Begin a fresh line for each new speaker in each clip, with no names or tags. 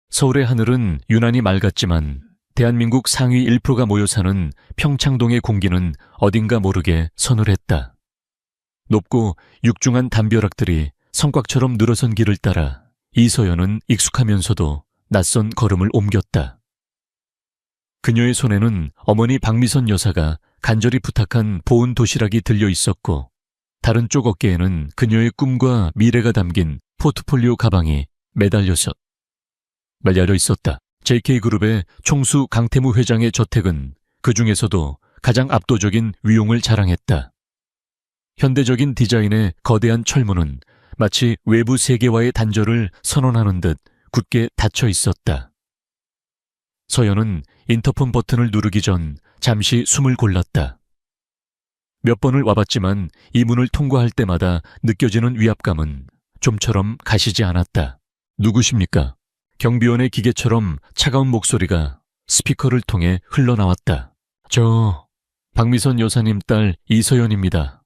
서울의 하늘은 유난히 맑았지만 대한민국 상위 1%가 모여 사는 평창동의 공기는 어딘가 모르게 서늘했다. 높고 육중한 담벼락들이 성곽처럼 늘어선 길을 따라 이서연은 익숙하면서도 낯선 걸음을 옮겼다. 그녀의 손에는 어머니 박미선 여사가 간절히 부탁한 보온 도시락이 들려 있었고, 다른 쪽 어깨에는 그녀의 꿈과 미래가 담긴 포트폴리오 가방이 매달려 있었다. JK그룹의 총수 강태무 회장의 저택은 그 중에서도 가장 압도적인 위용을 자랑했다. 현대적인 디자인의 거대한 철문은 마치 외부 세계와의 단절을 선언하는 듯 굳게 닫혀 있었다. 서연은 인터폰 버튼을 누르기 전 잠시 숨을 골랐다. 몇 번을 와봤지만 이 문을 통과할 때마다 느껴지는 위압감은 좀처럼 가시지 않았다. 누구십니까? 경비원의 기계처럼 차가운 목소리가 스피커를 통해 흘러나왔다. 저 박미선 여사님 딸 이서연입니다.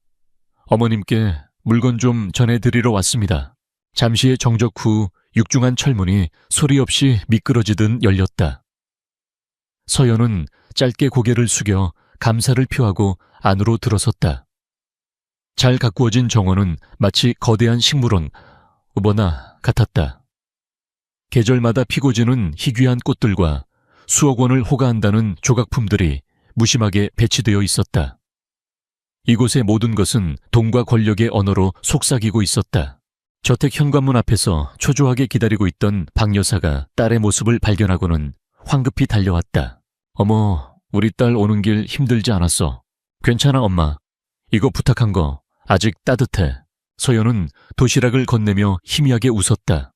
어머님께 물건 좀 전해드리러 왔습니다. 잠시의 정적 후 육중한 철문이 소리 없이 미끄러지듯 열렸다. 서연은 짧게 고개를 숙여 감사를 표하고 안으로 들어섰다. 잘 가꾸어진 정원은 마치 거대한 식물원 우버나 같았다. 계절마다 피고 지는 희귀한 꽃들과 수억 원을 호가한다는 조각품들이 무심하게 배치되어 있었다. 이곳의 모든 것은 돈과 권력의 언어로 속삭이고 있었다. 저택 현관문 앞에서 초조하게 기다리고 있던 박 여사가 딸의 모습을 발견하고는 황급히 달려왔다. 어머, 우리 딸 오는 길 힘들지 않았어. 괜찮아, 엄마. 이거 부탁한 거 아직 따뜻해. 서연은 도시락을 건네며 희미하게 웃었다.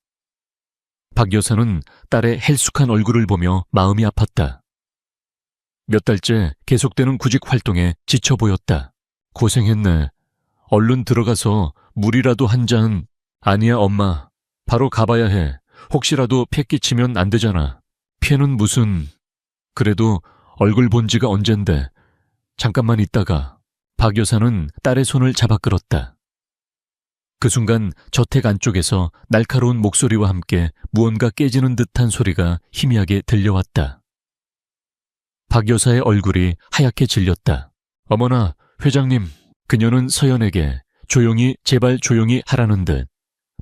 박 여사는 딸의 헬쑥한 얼굴을 보며 마음이 아팠다. 몇 달째 계속되는 구직 활동에 지쳐 보였다. 고생했네. 얼른 들어가서 물이라도 한 잔. 아니야, 엄마. 바로 가봐야 해. 혹시라도 폐 끼치면 안 되잖아. 폐는 무슨... 그래도 얼굴 본 지가 언젠데. 잠깐만 있다가. 박 여사는 딸의 손을 잡아 끌었다. 그 순간 저택 안쪽에서 날카로운 목소리와 함께 무언가 깨지는 듯한 소리가 희미하게 들려왔다. 박 여사의 얼굴이 하얗게 질렸다. 어머나, 회장님. 그녀는 서연에게 조용히 제발 조용히 하라는 듯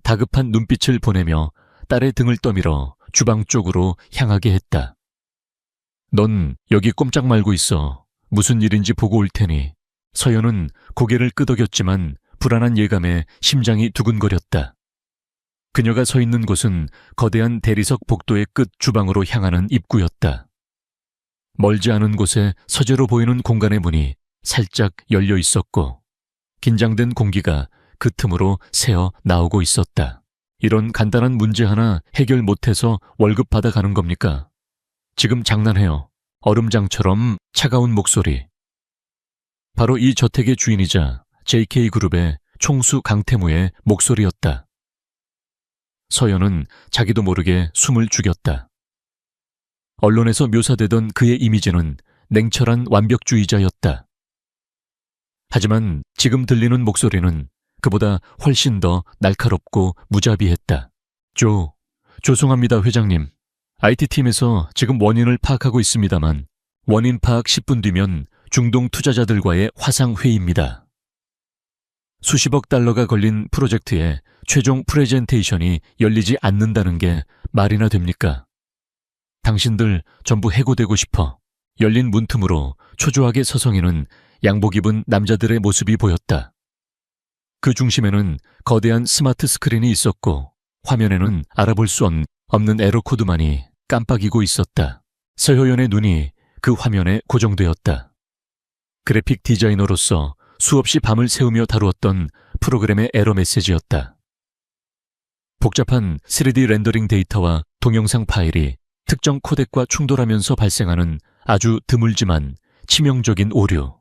다급한 눈빛을 보내며 딸의 등을 떠밀어 주방 쪽으로 향하게 했다. 넌 여기 꼼짝 말고 있어. 무슨 일인지 보고 올 테니. 서연은 고개를 끄덕였지만 불안한 예감에 심장이 두근거렸다. 그녀가 서 있는 곳은 거대한 대리석 복도의 끝 주방으로 향하는 입구였다. 멀지 않은 곳에 서재로 보이는 공간의 문이 살짝 열려 있었고 긴장된 공기가 그 틈으로 새어 나오고 있었다. 이런 간단한 문제 하나 해결 못해서 월급 받아가는 겁니까? 지금 장난해요. 얼음장처럼 차가운 목소리. 바로 이 저택의 주인이자 JK그룹의 총수 강태무의 목소리였다. 서연은 자기도 모르게 숨을 죽였다. 언론에서 묘사되던 그의 이미지는 냉철한 완벽주의자였다. 하지만 지금 들리는 목소리는 그보다 훨씬 더 날카롭고 무자비했다. 죄송합니다, 회장님. IT팀에서 지금 원인을 파악하고 있습니다만 원인 파악 10분 뒤면 중동 투자자들과의 화상회의입니다. 수십억 달러가 걸린 프로젝트의 최종 프레젠테이션이 열리지 않는다는 게 말이나 됩니까? 당신들 전부 해고되고 싶어. 열린 문틈으로 초조하게 서성이는 양복 입은 남자들의 모습이 보였다. 그 중심에는 거대한 스마트 스크린이 있었고 화면에는 알아볼 수 없는 에러 코드만이 깜빡이고 있었다. 서효연의 눈이 그 화면에 고정되었다. 그래픽 디자이너로서 수없이 밤을 새우며 다루었던 프로그램의 에러 메시지였다. 복잡한 3D 렌더링 데이터와 동영상 파일이 특정 코덱과 충돌하면서 발생하는 아주 드물지만 치명적인 오류.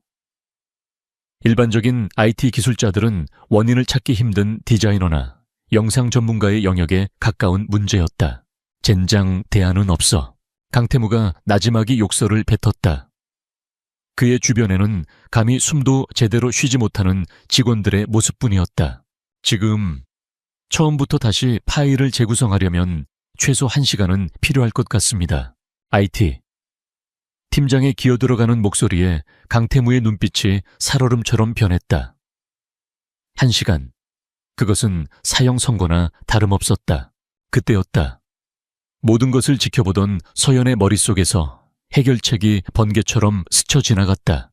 일반적인 IT 기술자들은 원인을 찾기 힘든 디자이너나 영상 전문가의 영역에 가까운 문제였다. 젠장 대안은 없어. 강태무가 나지막이 욕설을 뱉었다. 그의 주변에는 감히 숨도 제대로 쉬지 못하는 직원들의 모습뿐이었다. 지금 처음부터 다시 파일을 재구성하려면 최소 1시간은 필요할 것 같습니다. IT. 팀장의 기어들어가는 목소리에 강태무의 눈빛이 살얼음처럼 변했다. 1시간. 그것은 사형 선고나 다름없었다. 그때였다. 모든 것을 지켜보던 서연의 머릿속에서 해결책이 번개처럼 스쳐 지나갔다.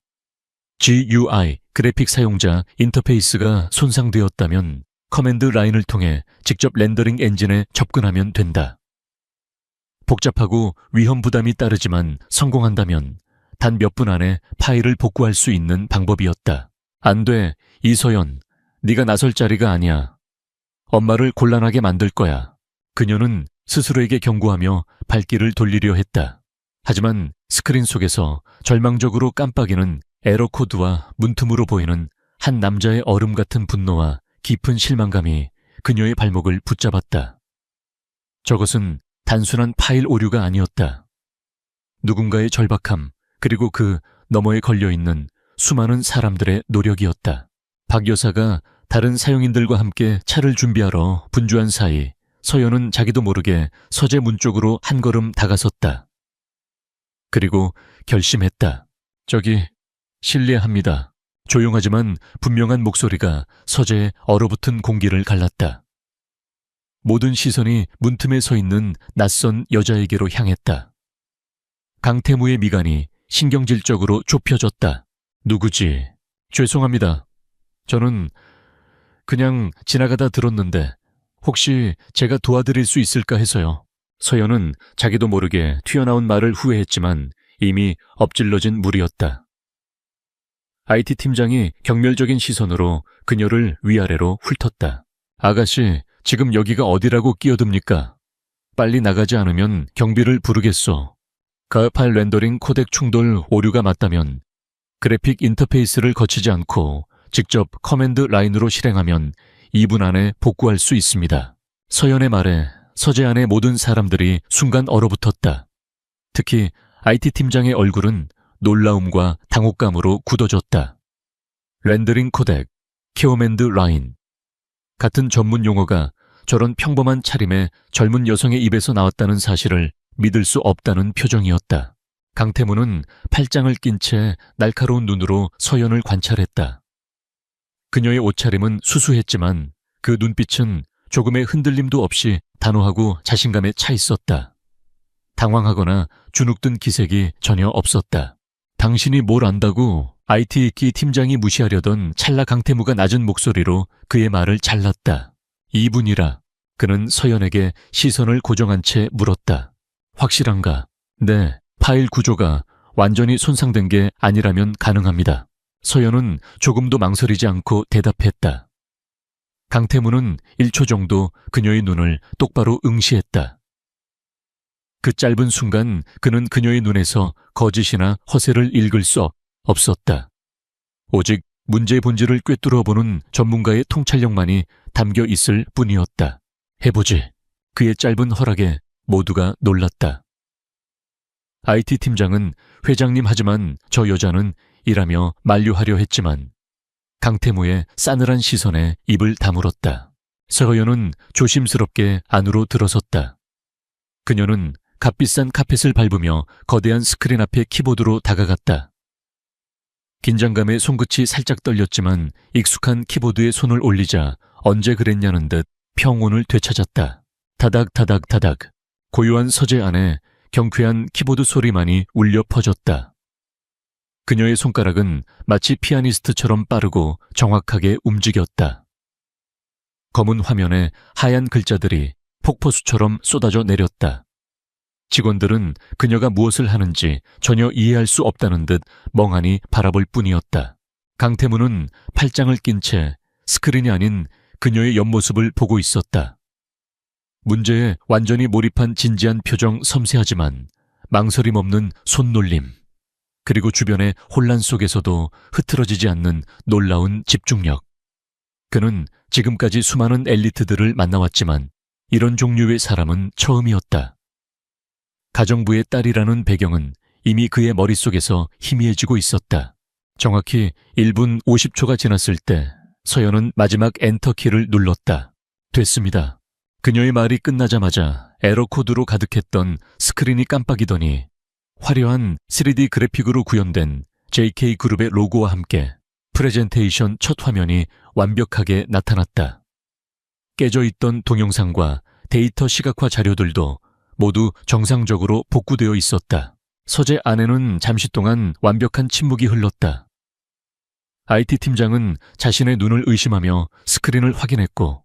GUI, 그래픽 사용자 인터페이스가 손상되었다면 커맨드 라인을 통해 직접 렌더링 엔진에 접근하면 된다. 복잡하고 위험 부담이 따르지만 성공한다면 단 몇 분 안에 파일을 복구할 수 있는 방법이었다. 안 돼, 이서연. 네가 나설 자리가 아니야. 엄마를 곤란하게 만들 거야. 그녀는 스스로에게 경고하며 발길을 돌리려 했다. 하지만 스크린 속에서 절망적으로 깜빡이는 에러 코드와 문틈으로 보이는 한 남자의 얼음 같은 분노와 깊은 실망감이 그녀의 발목을 붙잡았다. 저것은 단순한 파일 오류가 아니었다. 누군가의 절박함, 그리고 그 너머에 걸려있는 수많은 사람들의 노력이었다. 박 여사가 다른 사용인들과 함께 차를 준비하러 분주한 사이 서연은 자기도 모르게 서재 문 쪽으로 한 걸음 다가섰다. 그리고 결심했다. 저기, 실례합니다. 조용하지만 분명한 목소리가 서재의 얼어붙은 공기를 갈랐다. 모든 시선이 문틈에 서 있는 낯선 여자에게로 향했다. 강태무의 미간이 신경질적으로 좁혀졌다. 누구지? 죄송합니다. 저는 그냥 지나가다 들었는데 혹시 제가 도와드릴 수 있을까 해서요. 서연은 자기도 모르게 튀어나온 말을 후회했지만 이미 엎질러진 물이었다. IT 팀장이 경멸적인 시선으로 그녀를 위아래로 훑었다. 아가씨, 지금 여기가 어디라고 끼어듭니까? 빨리 나가지 않으면 경비를 부르겠소. 가파일 렌더링 코덱 충돌 오류가 맞다면 그래픽 인터페이스를 거치지 않고 직접 커맨드 라인으로 실행하면 2분 안에 복구할 수 있습니다. 서연의 말에 서재 안의 모든 사람들이 순간 얼어붙었다. 특히 IT 팀장의 얼굴은 놀라움과 당혹감으로 굳어졌다. 렌더링 코덱, 케어맨드 라인. 같은 전문 용어가 저런 평범한 차림의 젊은 여성의 입에서 나왔다는 사실을 믿을 수 없다는 표정이었다. 강태무는 팔짱을 낀 채 날카로운 눈으로 서연을 관찰했다. 그녀의 옷차림은 수수했지만 그 눈빛은 조금의 흔들림도 없이 단호하고 자신감에 차 있었다. 당황하거나 주눅든 기색이 전혀 없었다. 당신이 뭘 안다고? IT 이끼 팀장이 무시하려던 찰나 강태무가 낮은 목소리로 그의 말을 잘랐다. 2분이라. 그는 서연에게 시선을 고정한 채 물었다. 확실한가? 네, 파일 구조가 완전히 손상된 게 아니라면 가능합니다. 서연은 조금도 망설이지 않고 대답했다. 강태무는 1초 정도 그녀의 눈을 똑바로 응시했다. 그 짧은 순간 그는 그녀의 눈에서 거짓이나 허세를 읽을 수 없었다. 오직 문제의 본질을 꿰뚫어보는 전문가의 통찰력만이 담겨 있을 뿐이었다. 해보지. 그의 짧은 허락에 모두가 놀랐다. IT 팀장은 회장님 하지만 저 여자는 이라며 만류하려 했지만 강태무의 싸늘한 시선에 입을 다물었다. 서연은 조심스럽게 안으로 들어섰다. 그녀는 값비싼 카펫을 밟으며 거대한 스크린 앞에 키보드로 다가갔다. 긴장감에 손끝이 살짝 떨렸지만 익숙한 키보드에 손을 올리자 언제 그랬냐는 듯 평온을 되찾았다. 타닥타닥타닥. 고요한 서재 안에 경쾌한 키보드 소리만이 울려 퍼졌다. 그녀의 손가락은 마치 피아니스트처럼 빠르고 정확하게 움직였다. 검은 화면에 하얀 글자들이 폭포수처럼 쏟아져 내렸다. 직원들은 그녀가 무엇을 하는지 전혀 이해할 수 없다는 듯 멍하니 바라볼 뿐이었다. 강태무는 팔짱을 낀 채 스크린이 아닌 그녀의 옆모습을 보고 있었다. 문제에 완전히 몰입한 진지한 표정 섬세하지만 망설임 없는 손놀림. 그리고 주변의 혼란 속에서도 흐트러지지 않는 놀라운 집중력. 그는 지금까지 수많은 엘리트들을 만나왔지만 이런 종류의 사람은 처음이었다. 가정부의 딸이라는 배경은 이미 그의 머릿속에서 희미해지고 있었다. 정확히 1분 50초가 지났을 때 서연은 마지막 엔터키를 눌렀다. 됐습니다. 그녀의 말이 끝나자마자 에러 코드로 가득했던 스크린이 깜빡이더니 화려한 3D 그래픽으로 구현된 JK그룹의 로고와 함께 프레젠테이션 첫 화면이 완벽하게 나타났다. 깨져 있던 동영상과 데이터 시각화 자료들도 모두 정상적으로 복구되어 있었다. 서재 안에는 잠시 동안 완벽한 침묵이 흘렀다. IT 팀장은 자신의 눈을 의심하며 스크린을 확인했고,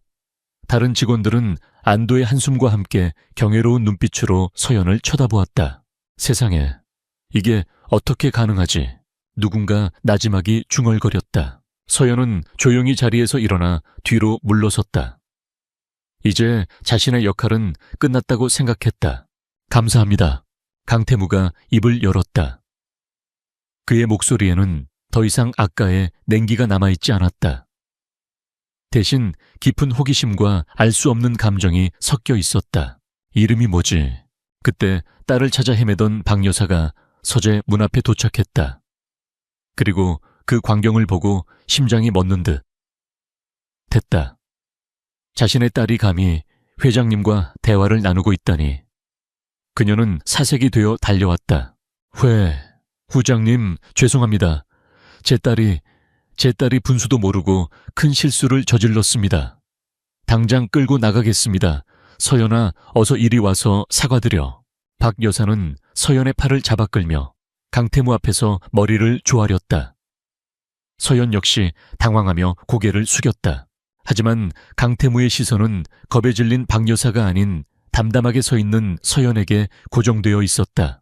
다른 직원들은 안도의 한숨과 함께 경외로운 눈빛으로 서연을 쳐다보았다. 세상에, 이게 어떻게 가능하지? 누군가 나지막이 중얼거렸다. 서연은 조용히 자리에서 일어나 뒤로 물러섰다. 이제 자신의 역할은 끝났다고 생각했다. 감사합니다. 강태무가 입을 열었다. 그의 목소리에는 더 이상 아까의 냉기가 남아있지 않았다. 대신 깊은 호기심과 알 수 없는 감정이 섞여 있었다. 이름이 뭐지? 그때 딸을 찾아 헤매던 박 여사가 서재 문 앞에 도착했다. 그리고 그 광경을 보고 심장이 멎는 듯 됐다. 자신의 딸이 감히 회장님과 대화를 나누고 있다니. 그녀는 사색이 되어 달려왔다. 후장님, 죄송합니다. 제 딸이 분수도 모르고 큰 실수를 저질렀습니다. 당장 끌고 나가겠습니다. 서연아, 어서 이리 와서 사과드려. 박 여사는 서연의 팔을 잡아 끌며 강태무 앞에서 머리를 조아렸다. 서연 역시 당황하며 고개를 숙였다. 하지만 강태무의 시선은 겁에 질린 박 여사가 아닌 담담하게 서 있는 서연에게 고정되어 있었다.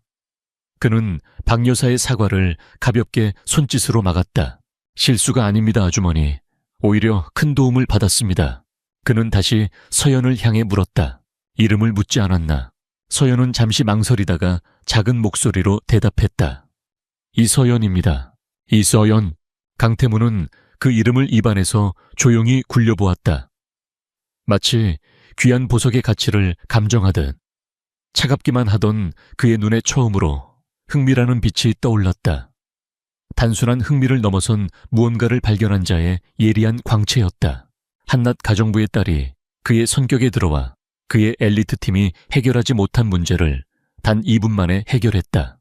그는 박 여사의 사과를 가볍게 손짓으로 막았다. 실수가 아닙니다, 아주머니. 오히려 큰 도움을 받았습니다. 그는 다시 서연을 향해 물었다. 이름을 묻지 않았나? 서연은 잠시 망설이다가 작은 목소리로 대답했다. 이서연입니다. 이서연. 강태무는 그 이름을 입안에서 조용히 굴려보았다. 마치 귀한 보석의 가치를 감정하듯. 차갑기만 하던 그의 눈에 처음으로 흥미라는 빛이 떠올랐다. 단순한 흥미를 넘어선 무언가를 발견한 자의 예리한 광채였다. 한낱 가정부의 딸이 그의 성격에 들어와 그의 엘리트 팀이 해결하지 못한 문제를 단 2분 만에 해결했다.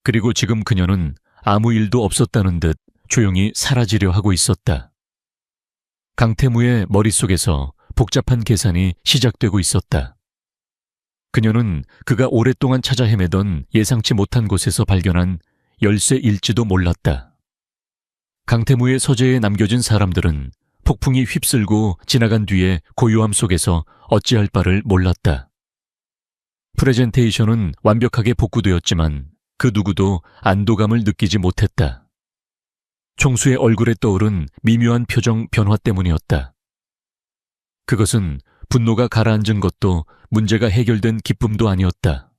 그리고 지금 그녀는 아무 일도 없었다는 듯 조용히 사라지려 하고 있었다. 강태무의 머릿속에서 복잡한 계산이 시작되고 있었다. 그녀는 그가 오랫동안 찾아 헤매던 예상치 못한 곳에서 발견한 열쇠일지도 몰랐다. 강태무의 서재에 남겨진 사람들은 폭풍이 휩쓸고 지나간 뒤에 고요함 속에서 어찌할 바를 몰랐다. 프레젠테이션은 완벽하게 복구되었지만 그 누구도 안도감을 느끼지 못했다. 총수의 얼굴에 떠오른 미묘한 표정 변화 때문이었다. 그것은 분노가 가라앉은 것도 문제가 해결된 기쁨도 아니었다.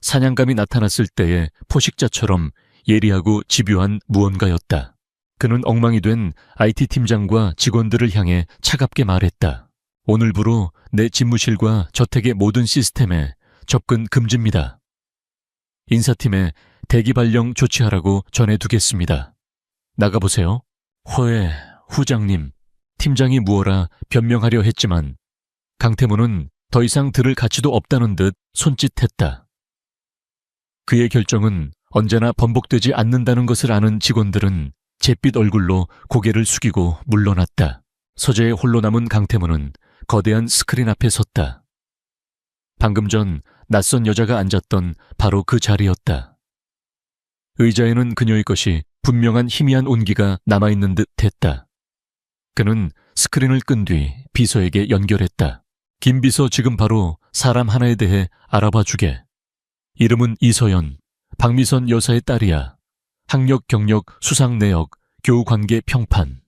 사냥감이 나타났을 때의 포식자처럼 예리하고 집요한 무언가였다. 그는 엉망이 된 IT 팀장과 직원들을 향해 차갑게 말했다. 오늘부로 내 집무실과 저택의 모든 시스템에 접근 금지입니다. 인사팀에 대기 발령 조치하라고 전해두겠습니다. 나가보세요. 후장님. 팀장이 무어라 변명하려 했지만 강태무는 더 이상 들을 가치도 없다는 듯 손짓했다. 그의 결정은 언제나 번복되지 않는다는 것을 아는 직원들은 잿빛 얼굴로 고개를 숙이고 물러났다. 서재에 홀로 남은 강태무는 거대한 스크린 앞에 섰다. 방금 전 낯선 여자가 앉았던 바로 그 자리였다. 의자에는 그녀의 것이 분명한 희미한 온기가 남아있는 듯 했다. 그는 스크린을 끈 뒤 비서에게 연결했다. 김 비서 지금 바로 사람 하나에 대해 알아봐 주게. 이름은 이서연, 박미선 여사의 딸이야. 학력, 경력, 수상 내역, 교우관계 평판.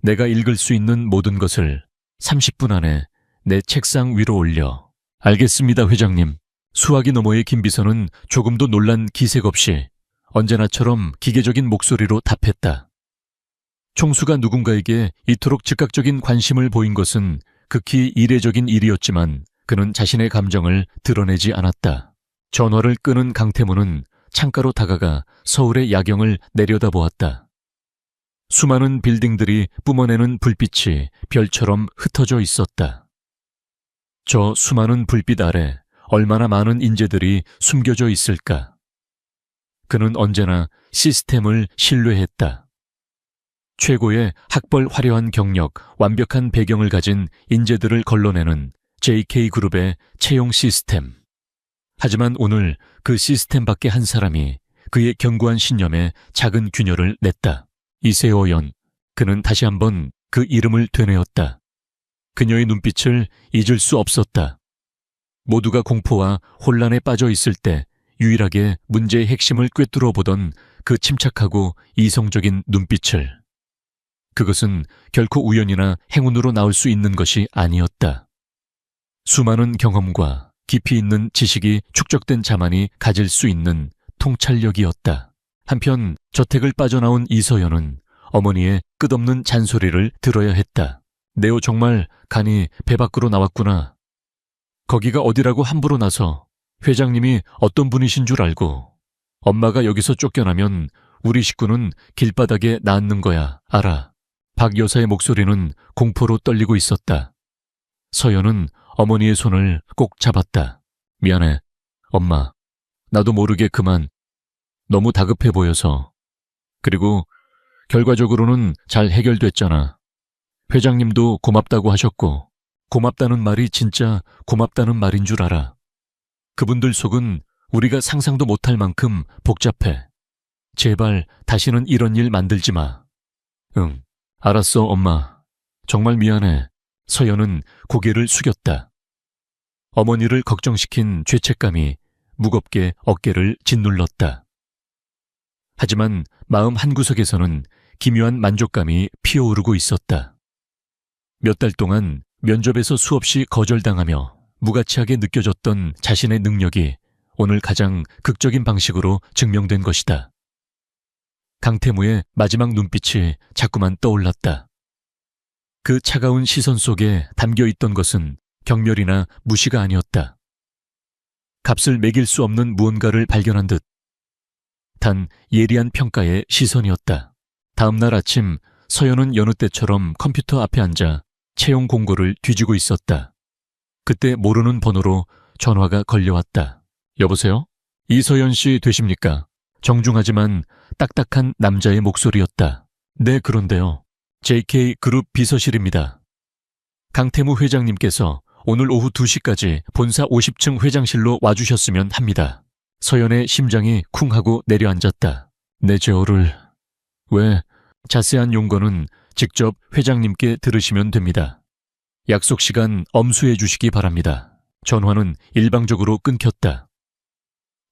내가 읽을 수 있는 모든 것을 30분 안에 내 책상 위로 올려. 알겠습니다, 회장님. 수화기 너머의 김 비서는 조금도 놀란 기색 없이 언제나처럼 기계적인 목소리로 답했다. 총수가 누군가에게 이토록 즉각적인 관심을 보인 것은 극히 이례적인 일이었지만 그는 자신의 감정을 드러내지 않았다. 전화를 끄는 강태무는 창가로 다가가 서울의 야경을 내려다보았다. 수많은 빌딩들이 뿜어내는 불빛이 별처럼 흩어져 있었다. 저 수많은 불빛 아래 얼마나 많은 인재들이 숨겨져 있을까? 그는 언제나 시스템을 신뢰했다. 최고의 학벌 화려한 경력, 완벽한 배경을 가진 인재들을 걸러내는 JK그룹의 채용 시스템. 하지만 오늘 그 시스템 밖에 한 사람이 그의 견고한 신념에 작은 균열을 냈다. 이세호연. 그는 다시 한번 그 이름을 되뇌었다. 그녀의 눈빛을 잊을 수 없었다. 모두가 공포와 혼란에 빠져 있을 때 유일하게 문제의 핵심을 꿰뚫어 보던 그 침착하고 이성적인 눈빛을. 그것은 결코 우연이나 행운으로 나올 수 있는 것이 아니었다. 수많은 경험과 깊이 있는 지식이 축적된 자만이 가질 수 있는 통찰력이었다. 한편 저택을 빠져나온 이서연은 어머니의 끝없는 잔소리를 들어야 했다. 네오 정말 간이 배 밖으로 나왔구나. 거기가 어디라고 함부로 나서 회장님이 어떤 분이신 줄 알고 엄마가 여기서 쫓겨나면 우리 식구는 길바닥에 낫는 거야. 알아. 박 여사의 목소리는 공포로 떨리고 있었다. 서연은 어머니의 손을 꼭 잡았다. 미안해, 엄마. 나도 모르게 그만. 너무 다급해 보여서. 그리고 결과적으로는 잘 해결됐잖아. 회장님도 고맙다고 하셨고, 고맙다는 말이 진짜 고맙다는 말인 줄 알아. 그분들 속은 우리가 상상도 못할 만큼 복잡해. 제발 다시는 이런 일 만들지 마. 응, 알았어, 엄마. 정말 미안해. 서연은 고개를 숙였다. 어머니를 걱정시킨 죄책감이 무겁게 어깨를 짓눌렀다. 하지만 마음 한구석에서는 기묘한 만족감이 피어오르고 있었다. 몇 달 동안 면접에서 수없이 거절당하며 무가치하게 느껴졌던 자신의 능력이 오늘 가장 극적인 방식으로 증명된 것이다. 강태무의 마지막 눈빛이 자꾸만 떠올랐다. 그 차가운 시선 속에 담겨있던 것은 경멸이나 무시가 아니었다. 값을 매길 수 없는 무언가를 발견한 듯 단 예리한 평가의 시선이었다. 다음 날 아침 서연은 여느 때처럼 컴퓨터 앞에 앉아 채용 공고를 뒤지고 있었다. 그때 모르는 번호로 전화가 걸려왔다. 여보세요? 이서연 씨 되십니까? 정중하지만 딱딱한 남자의 목소리였다. 네, 그런데요. JK그룹 비서실입니다. 강태무 회장님께서 오늘 오후 2시까지 본사 50층 회장실로 와주셨으면 합니다. 서연의 심장이 쿵 하고 내려앉았다. 내 제어를... 왜? 자세한 용건은 직접 회장님께 들으시면 됩니다. 약속 시간 엄수해 주시기 바랍니다. 전화는 일방적으로 끊겼다.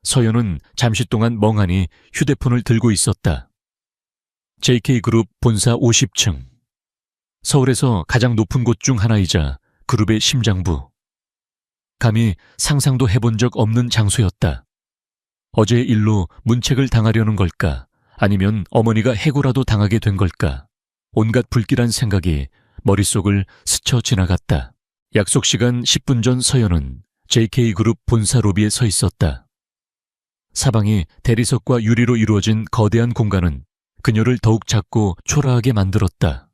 서연은 잠시 동안 멍하니 휴대폰을 들고 있었다. JK그룹 본사 50층. 서울에서 가장 높은 곳 중 하나이자 그룹의 심장부. 감히 상상도 해본 적 없는 장소였다. 어제의 일로 문책을 당하려는 걸까? 아니면 어머니가 해고라도 당하게 된 걸까? 온갖 불길한 생각이 머릿속을 스쳐 지나갔다. 약속 시간 10분 전 서연은 JK그룹 본사 로비에 서 있었다. 사방이 대리석과 유리로 이루어진 거대한 공간은 그녀를 더욱 작고 초라하게 만들었다.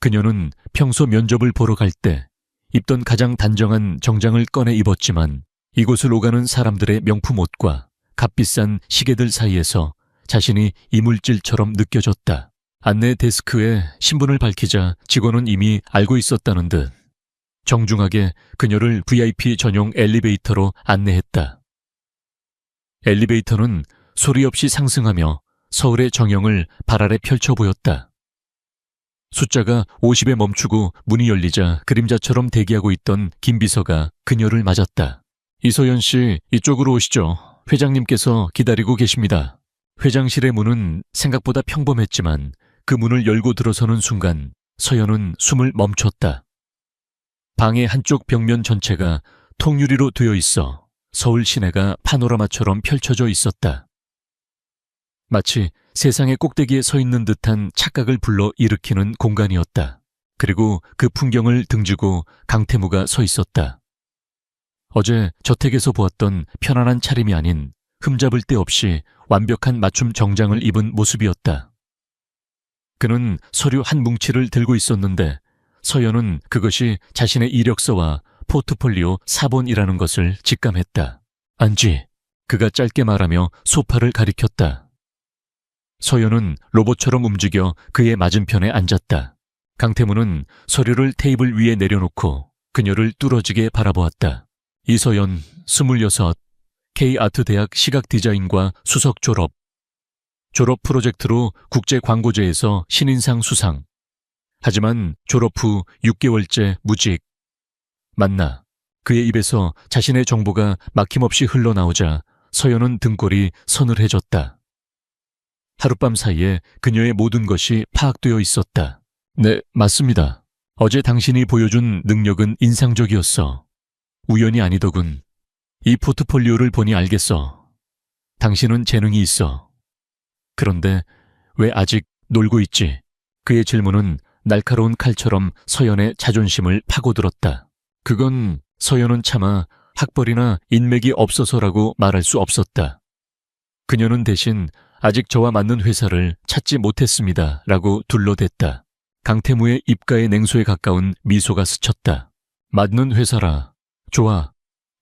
그녀는 평소 면접을 보러 갈 때 입던 가장 단정한 정장을 꺼내 입었지만 이곳을 오가는 사람들의 명품 옷과 값비싼 시계들 사이에서 자신이 이물질처럼 느껴졌다. 안내 데스크에 신분을 밝히자 직원은 이미 알고 있었다는 듯 정중하게 그녀를 VIP 전용 엘리베이터로 안내했다. 엘리베이터는 소리 없이 상승하며 서울의 정형을 발 아래 펼쳐 보였다. 숫자가 50에 멈추고 문이 열리자 그림자처럼 대기하고 있던 김 비서가 그녀를 맞았다. 이소연 씨, 이쪽으로 오시죠. 회장님께서 기다리고 계십니다. 회장실의 문은 생각보다 평범했지만 그 문을 열고 들어서는 순간 서연은 숨을 멈췄다. 방의 한쪽 벽면 전체가 통유리로 되어 있어 서울 시내가 파노라마처럼 펼쳐져 있었다. 마치 세상의 꼭대기에 서 있는 듯한 착각을 불러 일으키는 공간이었다. 그리고 그 풍경을 등지고 강태무가 서 있었다. 어제 저택에서 보았던 편안한 차림이 아닌 흠잡을 데 없이 완벽한 맞춤 정장을 입은 모습이었다. 그는 서류 한 뭉치를 들고 있었는데 서연은 그것이 자신의 이력서와 포트폴리오 4번이라는 것을 직감했다. 안지, 그가 짧게 말하며 소파를 가리켰다. 서연은 로봇처럼 움직여 그의 맞은편에 앉았다. 강태무는 서류를 테이블 위에 내려놓고 그녀를 뚫어지게 바라보았다. 이서연, 26, K아트대학 시각디자인과 수석 졸업. 졸업 프로젝트로 국제광고제에서 신인상 수상. 하지만 졸업 후 6개월째 무직. 맞나? 그의 입에서 자신의 정보가 막힘없이 흘러나오자 서연은 등골이 서늘해졌다. 하룻밤 사이에 그녀의 모든 것이 파악되어 있었다. 네, 맞습니다. 어제 당신이 보여준 능력은 인상적이었어. 우연이 아니더군. 이 포트폴리오를 보니 알겠어. 당신은 재능이 있어. 그런데 왜 아직 놀고 있지? 그의 질문은 날카로운 칼처럼 서연의 자존심을 파고들었다. 그건 서연은 차마 학벌이나 인맥이 없어서라고 말할 수 없었다. 그녀는 대신 아직 저와 맞는 회사를 찾지 못했습니다. 라고 둘러댔다. 강태무의 입가의 냉소에 가까운 미소가 스쳤다. 맞는 회사라. 좋아.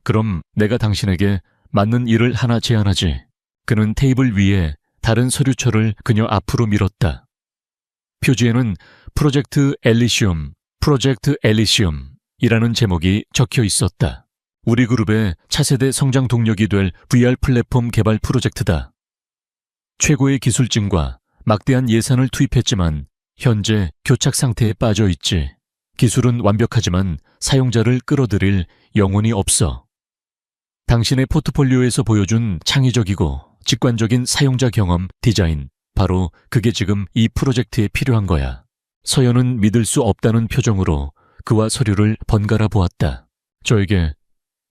그럼 내가 당신에게 맞는 일을 하나 제안하지. 그는 테이블 위에 다른 서류철을 그녀 앞으로 밀었다. 표지에는 프로젝트 엘리시움이라는 제목이 적혀 있었다. 우리 그룹의 차세대 성장 동력이 될 VR 플랫폼 개발 프로젝트다. 최고의 기술진과 막대한 예산을 투입했지만 현재 교착 상태에 빠져 있지. 기술은 완벽하지만 사용자를 끌어들일 영혼이 없어. 당신의 포트폴리오에서 보여준 창의적이고 직관적인 사용자 경험, 디자인, 바로 그게 지금 이 프로젝트에 필요한 거야. 서연은 믿을 수 없다는 표정으로 그와 서류를 번갈아 보았다. 저에게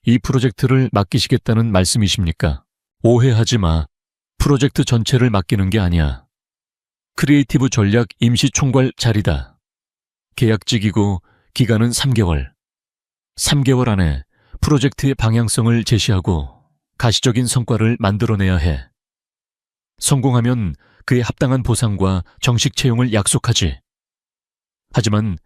이 프로젝트를 맡기시겠다는 말씀이십니까? 오해하지 마. 프로젝트 전체를 맡기는 게 아니야. 크리에이티브 전략 임시 총괄 자리다. 계약직이고 기간은 3개월. 3개월 안에 프로젝트의 방향성을 제시하고 가시적인 성과를 만들어내야 해. 성공하면 그에 합당한 보상과 정식 채용을 약속하지. 하지만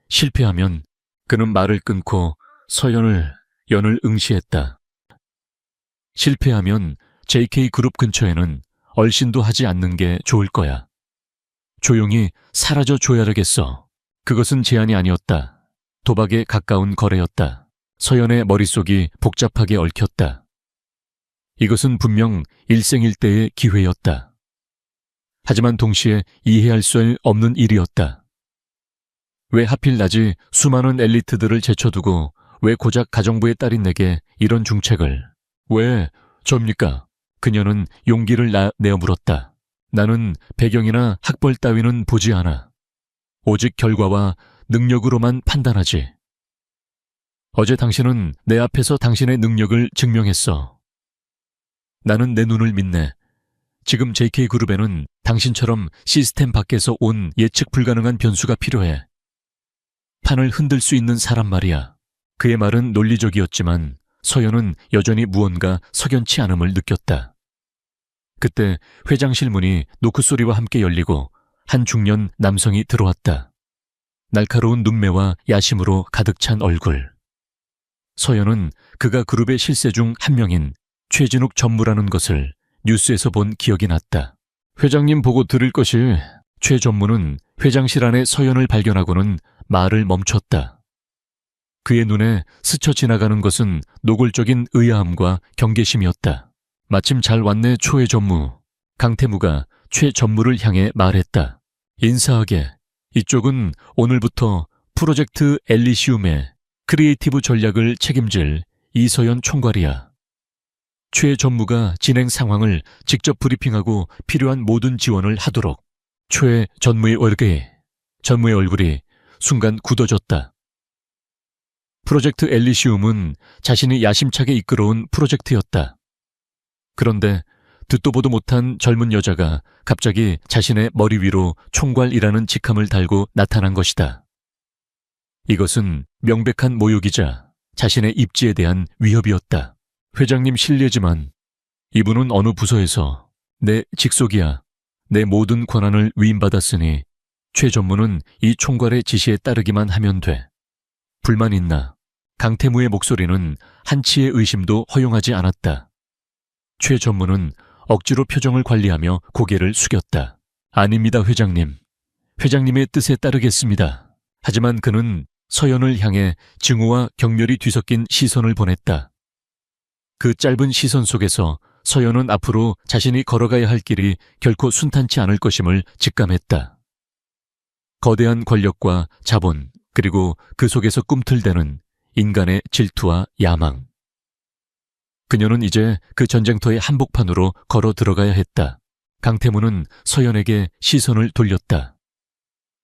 실패하면 그는 말을 끊고 서연을 연을 응시했다. 실패하면 JK그룹 근처에는 얼씬도 하지 않는 게 좋을 거야. 조용히 사라져 줘야겠어. 그것은 제안이 아니었다. 도박에 가까운 거래였다. 서연의 머릿속이 복잡하게 얽혔다. 이것은 분명 일생일대의 기회였다. 하지만 동시에 이해할 수 없는 일이었다. 왜 하필 나지 수많은 엘리트들을 제쳐두고 왜 고작 가정부의 딸인 내게 이런 중책을? 왜 접니까? 그녀는 용기를 내어 물었다. 나는 배경이나 학벌 따위는 보지 않아. 오직 결과와 능력으로만 판단하지. 어제 당신은 내 앞에서 당신의 능력을 증명했어. 나는 내 눈을 믿네. 지금 JK그룹에는 당신처럼 시스템 밖에서 온 예측 불가능한 변수가 필요해. 판을 흔들 수 있는 사람 말이야. 그의 말은 논리적이었지만 서연은 여전히 무언가 석연치 않음을 느꼈다. 그때 회장실 문이 노크소리와 함께 열리고 한 중년 남성이 들어왔다. 날카로운 눈매와 야심으로 가득 찬 얼굴. 서연은 그가 그룹의 실세 중 한 명인 최진욱 전무라는 것을 뉴스에서 본 기억이 났다. 회장님 보고 들을 것이. 최 전무는 회장실 안에 서연을 발견하고는 말을 멈췄다. 그의 눈에 스쳐 지나가는 것은 노골적인 의아함과 경계심이었다. 마침 잘 왔네 초의 전무. 강태무가 최 전무를 향해 말했다. 인사하게. 이쪽은 오늘부터 프로젝트 엘리시움의 크리에이티브 전략을 책임질 이서연 총괄이야. 최 전무가 진행 상황을 직접 브리핑하고 필요한 모든 지원을 하도록. 최 전무의 얼굴이 순간 굳어졌다. 프로젝트 엘리시움은 자신이 야심차게 이끌어온 프로젝트였다. 그런데 듣도 보도 못한 젊은 여자가 갑자기 자신의 머리 위로 총괄이라는 직함을 달고 나타난 것이다. 이것은 명백한 모욕이자 자신의 입지에 대한 위협이었다. 회장님 실례지만 이분은 어느 부서에서 내 직속이야. 내 모든 권한을 위임받았으니 최 전무는 이 총괄의 지시에 따르기만 하면 돼. 불만 있나? 강태무의 목소리는 한치의 의심도 허용하지 않았다. 최 전무는 억지로 표정을 관리하며 고개를 숙였다. 아닙니다, 회장님. 회장님의 뜻에 따르겠습니다. 하지만 그는 서연을 향해 증오와 경멸이 뒤섞인 시선을 보냈다. 그 짧은 시선 속에서 서연은 앞으로 자신이 걸어가야 할 길이 결코 순탄치 않을 것임을 직감했다. 거대한 권력과 자본, 그리고 그 속에서 꿈틀대는 인간의 질투와 야망. 그녀는 이제 그 전쟁터의 한복판으로 걸어 들어가야 했다. 강태무는 서연에게 시선을 돌렸다.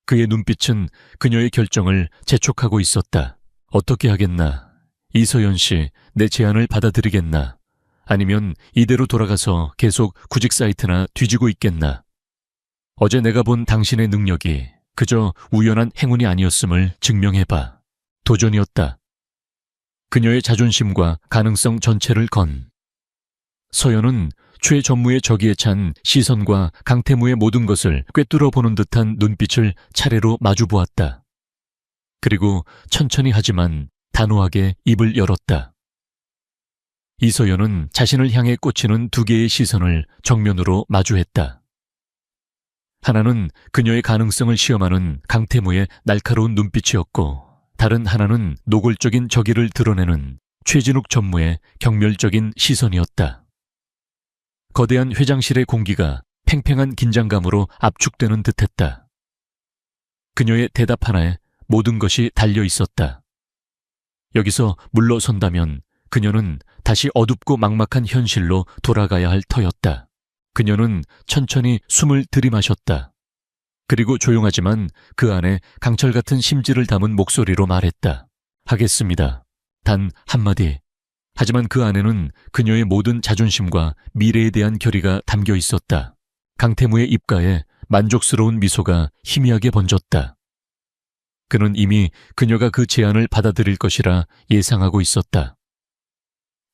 그의 눈빛은 그녀의 결정을 재촉하고 있었다. 어떻게 하겠나? 이서연 씨, 내 제안을 받아들이겠나? 아니면 이대로 돌아가서 계속 구직 사이트나 뒤지고 있겠나? 어제 내가 본 당신의 능력이 그저 우연한 행운이 아니었음을 증명해봐. 도전이었다. 그녀의 자존심과 가능성 전체를 건. 서연은 최 전무의 저기에 찬 시선과 강태무의 모든 것을 꿰뚫어 보는 듯한 눈빛을 차례로 마주보았다. 그리고 천천히 하지만 단호하게 입을 열었다. 이서연은 자신을 향해 꽂히는 두 개의 시선을 정면으로 마주했다. 하나는 그녀의 가능성을 시험하는 강태무의 날카로운 눈빛이었고, 다른 하나는 노골적인 적의를 드러내는 최진욱 전무의 경멸적인 시선이었다. 거대한 회장실의 공기가 팽팽한 긴장감으로 압축되는 듯했다. 그녀의 대답 하나에 모든 것이 달려 있었다. 여기서 물러선다면 그녀는 다시 어둡고 막막한 현실로 돌아가야 할 터였다. 그녀는 천천히 숨을 들이마셨다. 그리고 조용하지만 그 안에 강철 같은 심지를 담은 목소리로 말했다. 하겠습니다. 단 한마디. 하지만 그 안에는 그녀의 모든 자존심과 미래에 대한 결의가 담겨 있었다. 강태무의 입가에 만족스러운 미소가 희미하게 번졌다. 그는 이미 그녀가 그 제안을 받아들일 것이라 예상하고 있었다.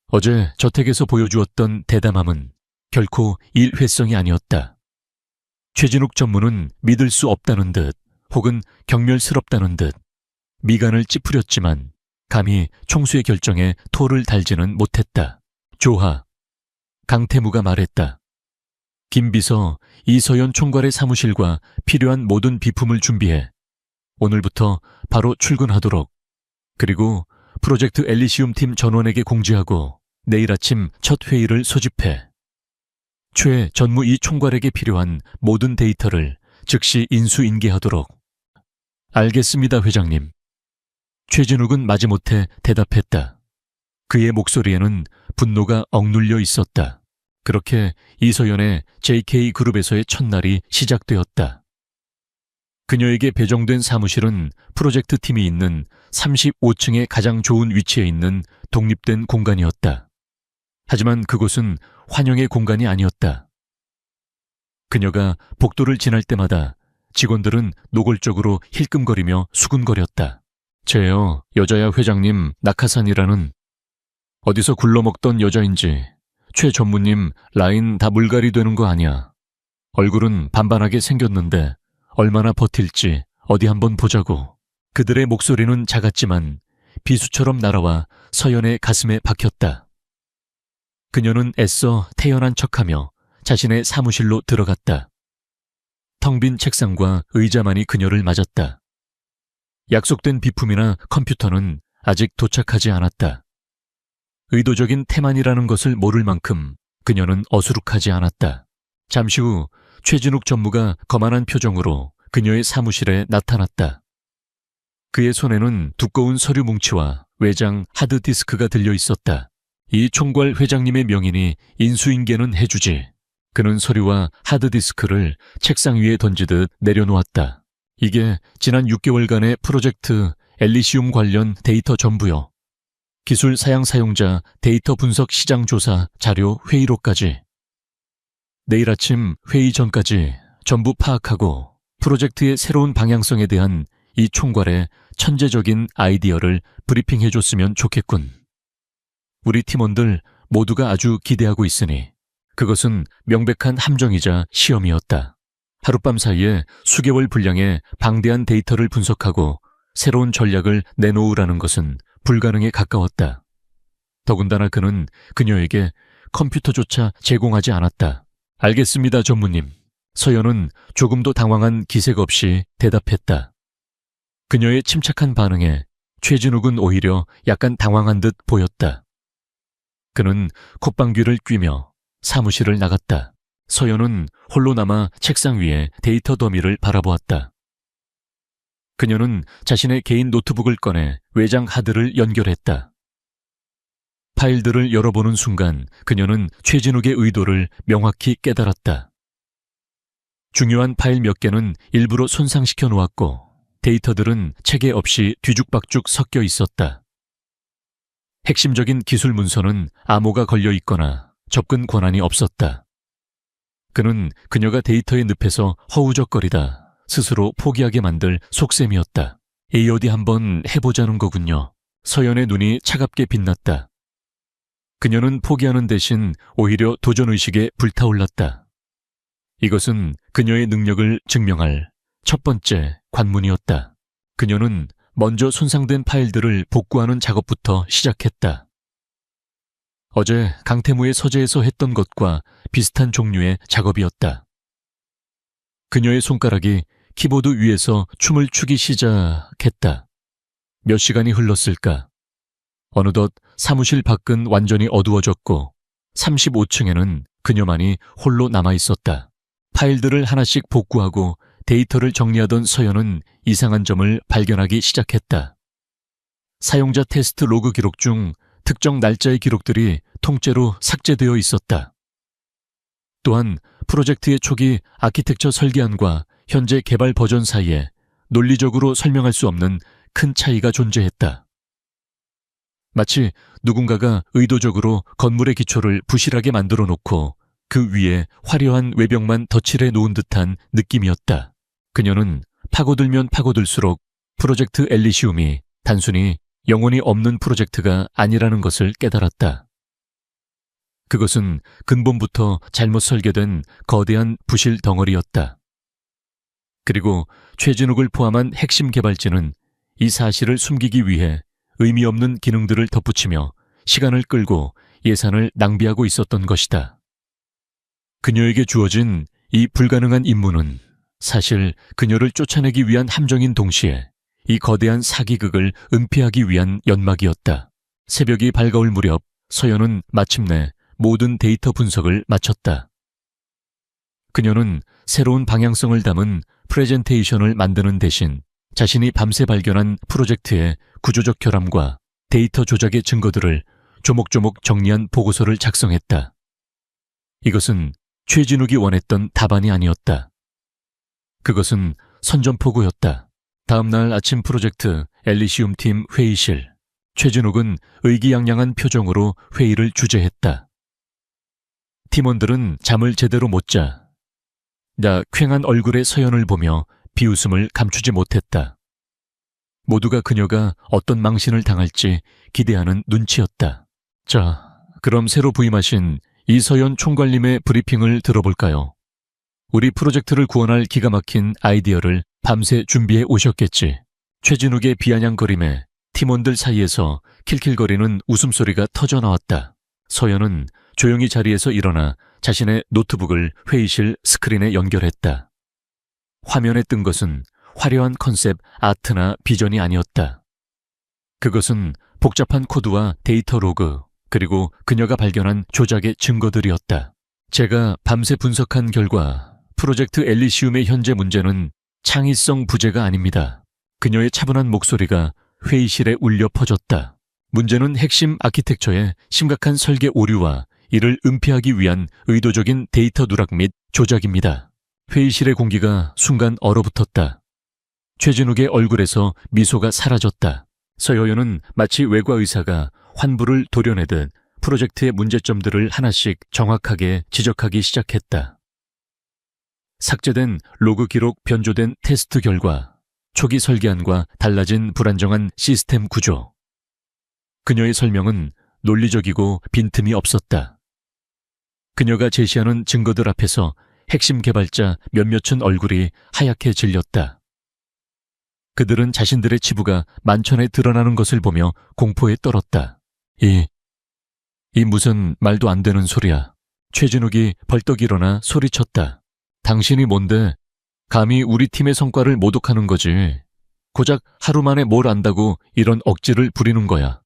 어제 저택에서 보여주었던 대담함은 결코 일회성이 아니었다. 최진욱 전무는 믿을 수 없다는 듯 혹은 경멸스럽다는 듯 미간을 찌푸렸지만 감히 총수의 결정에 토를 달지는 못했다. 조하. 강태무가 말했다. 김비서 이서연 총괄의 사무실과 필요한 모든 비품을 준비해. 오늘부터 바로 출근하도록. 그리고 프로젝트 엘리시움 팀 전원에게 공지하고 내일 아침 첫 회의를 소집해. 최 전무 이 총괄에게 필요한 모든 데이터를 즉시 인수인계하도록. 알겠습니다, 회장님. 최진욱은 마지못해 대답했다. 그의 목소리에는 분노가 억눌려 있었다. 그렇게 이서연의 JK그룹에서의 첫날이 시작되었다. 그녀에게 배정된 사무실은 프로젝트 팀이 있는 35층의 가장 좋은 위치에 있는 독립된 공간이었다. 하지만 그곳은 환영의 공간이 아니었다. 그녀가 복도를 지날 때마다 직원들은 노골적으로 힐끔거리며 수군거렸다. 쟤요, 여자야 회장님 낙하산이라는. 어디서 굴러먹던 여자인지 최 전무님 라인 다 물갈이 되는 거 아니야. 얼굴은 반반하게 생겼는데 얼마나 버틸지 어디 한번 보자고. 그들의 목소리는 작았지만 비수처럼 날아와 서연의 가슴에 박혔다. 그녀는 애써 태연한 척하며 자신의 사무실로 들어갔다. 텅 빈 책상과 의자만이 그녀를 맞았다. 약속된 비품이나 컴퓨터는 아직 도착하지 않았다. 의도적인 태만이라는 것을 모를 만큼 그녀는 어수룩하지 않았다. 잠시 후 최진욱 전무가 거만한 표정으로 그녀의 사무실에 나타났다. 그의 손에는 두꺼운 서류 뭉치와 외장 하드디스크가 들려 있었다. 이 총괄 회장님의 명인이 인수인계는 해주지. 그는 서류와 하드디스크를 책상 위에 던지듯 내려놓았다. 이게 지난 6개월간의 프로젝트 엘리시움 관련 데이터 전부요. 기술 사용자 데이터 분석 시장 조사 자료 회의록까지. 내일 아침 회의 전까지 전부 파악하고 프로젝트의 새로운 방향성에 대한 이 총괄의 천재적인 아이디어를 브리핑해줬으면 좋겠군. 우리 팀원들 모두가 아주 기대하고 있으니 그것은 명백한 함정이자 시험이었다. 하룻밤 사이에 수개월 분량의 방대한 데이터를 분석하고 새로운 전략을 내놓으라는 것은 불가능에 가까웠다. 더군다나 그는 그녀에게 컴퓨터조차 제공하지 않았다. 알겠습니다, 전무님. 서연은 조금도 당황한 기색 없이 대답했다. 그녀의 침착한 반응에 최진욱은 오히려 약간 당황한 듯 보였다. 그는 콧방귀를 뀌며 사무실을 나갔다. 서연은 홀로 남아 책상 위에 데이터 더미를 바라보았다. 그녀는 자신의 개인 노트북을 꺼내 외장 하드를 연결했다. 파일들을 열어보는 순간 그녀는 최진욱의 의도를 명확히 깨달았다. 중요한 파일 몇 개는 일부러 손상시켜 놓았고 데이터들은 체계 없이 뒤죽박죽 섞여 있었다. 핵심적인 기술 문서는 암호가 걸려 있거나 접근 권한이 없었다. 그는 그녀가 데이터의 늪에서 허우적거리다 스스로 포기하게 만들 속셈이었다. 어디 한번 해보자는 거군요. 서연의 눈이 차갑게 빛났다. 그녀는 포기하는 대신 오히려 도전의식에 불타올랐다. 이것은 그녀의 능력을 증명할 첫 번째 관문이었다. 그녀는 먼저 손상된 파일들을 복구하는 작업부터 시작했다. 어제 강태무의 서재에서 했던 것과 비슷한 종류의 작업이었다. 그녀의 손가락이 키보드 위에서 춤을 추기 시작했다. 몇 시간이 흘렀을까? 어느덧 사무실 밖은 완전히 어두워졌고 35층에는 그녀만이 홀로 남아있었다. 파일들을 하나씩 복구하고 데이터를 정리하던 서연은 이상한 점을 발견하기 시작했다. 사용자 테스트 로그 기록 중 특정 날짜의 기록들이 통째로 삭제되어 있었다. 또한 프로젝트의 초기 아키텍처 설계안과 현재 개발 버전 사이에 논리적으로 설명할 수 없는 큰 차이가 존재했다. 마치 누군가가 의도적으로 건물의 기초를 부실하게 만들어 놓고 그 위에 화려한 외벽만 덧칠해 놓은 듯한 느낌이었다. 그녀는 파고들면 파고들수록 프로젝트 엘리시움이 단순히 영혼이 없는 프로젝트가 아니라는 것을 깨달았다. 그것은 근본부터 잘못 설계된 거대한 부실 덩어리였다. 그리고 최진욱을 포함한 핵심 개발진은 이 사실을 숨기기 위해 의미 없는 기능들을 덧붙이며 시간을 끌고 예산을 낭비하고 있었던 것이다. 그녀에게 주어진 이 불가능한 임무는 사실 그녀를 쫓아내기 위한 함정인 동시에 이 거대한 사기극을 은폐하기 위한 연막이었다. 새벽이 밝아올 무렵 서연은 마침내 모든 데이터 분석을 마쳤다. 그녀는 새로운 방향성을 담은 프레젠테이션을 만드는 대신 자신이 밤새 발견한 프로젝트의 구조적 결함과 데이터 조작의 증거들을 조목조목 정리한 보고서를 작성했다. 이것은 최진욱이 원했던 답안이 아니었다. 그것은 선전포고였다. 다음 날 아침 프로젝트 엘리시움 팀 회의실. 최진욱은 의기양양한 표정으로 회의를 주재했다. 팀원들은 잠을 제대로 못 자. 퀭한 얼굴의 서연을 보며 비웃음을 감추지 못했다. 모두가 그녀가 어떤 망신을 당할지 기대하는 눈치였다. 자, 그럼 새로 부임하신 이서연 총괄님의 브리핑을 들어볼까요? 우리 프로젝트를 구원할 기가 막힌 아이디어를 밤새 준비해 오셨겠지. 최진욱의 비아냥거림에 팀원들 사이에서 킬킬거리는 웃음소리가 터져나왔다. 서연은 조용히 자리에서 일어나 자신의 노트북을 회의실 스크린에 연결했다. 화면에 뜬 것은 화려한 컨셉 아트나 비전이 아니었다. 그것은 복잡한 코드와 데이터 로그, 그리고 그녀가 발견한 조작의 증거들이었다. 제가 밤새 분석한 결과 프로젝트 엘리시움의 현재 문제는 창의성 부재가 아닙니다. 그녀의 차분한 목소리가 회의실에 울려 퍼졌다. 문제는 핵심 아키텍처의 심각한 설계 오류와 이를 은폐하기 위한 의도적인 데이터 누락 및 조작입니다. 회의실의 공기가 순간 얼어붙었다. 최진욱의 얼굴에서 미소가 사라졌다. 서여연은 마치 외과 의사가 환부를 도려내듯 프로젝트의 문제점들을 하나씩 정확하게 지적하기 시작했다. 삭제된 로그 기록, 변조된 테스트 결과, 초기 설계안과 달라진 불안정한 시스템 구조. 그녀의 설명은 논리적이고 빈틈이 없었다. 그녀가 제시하는 증거들 앞에서 핵심 개발자 몇몇은 얼굴이 하얗게 질렸다. 그들은 자신들의 치부가 만천에 드러나는 것을 보며 공포에 떨었다. 이 무슨 말도 안 되는 소리야. 최진욱이 벌떡 일어나 소리쳤다. 당신이 뭔데 감히 우리 팀의 성과를 모독하는 거지. 고작 하루 만에 뭘 안다고 이런 억지를 부리는 거야.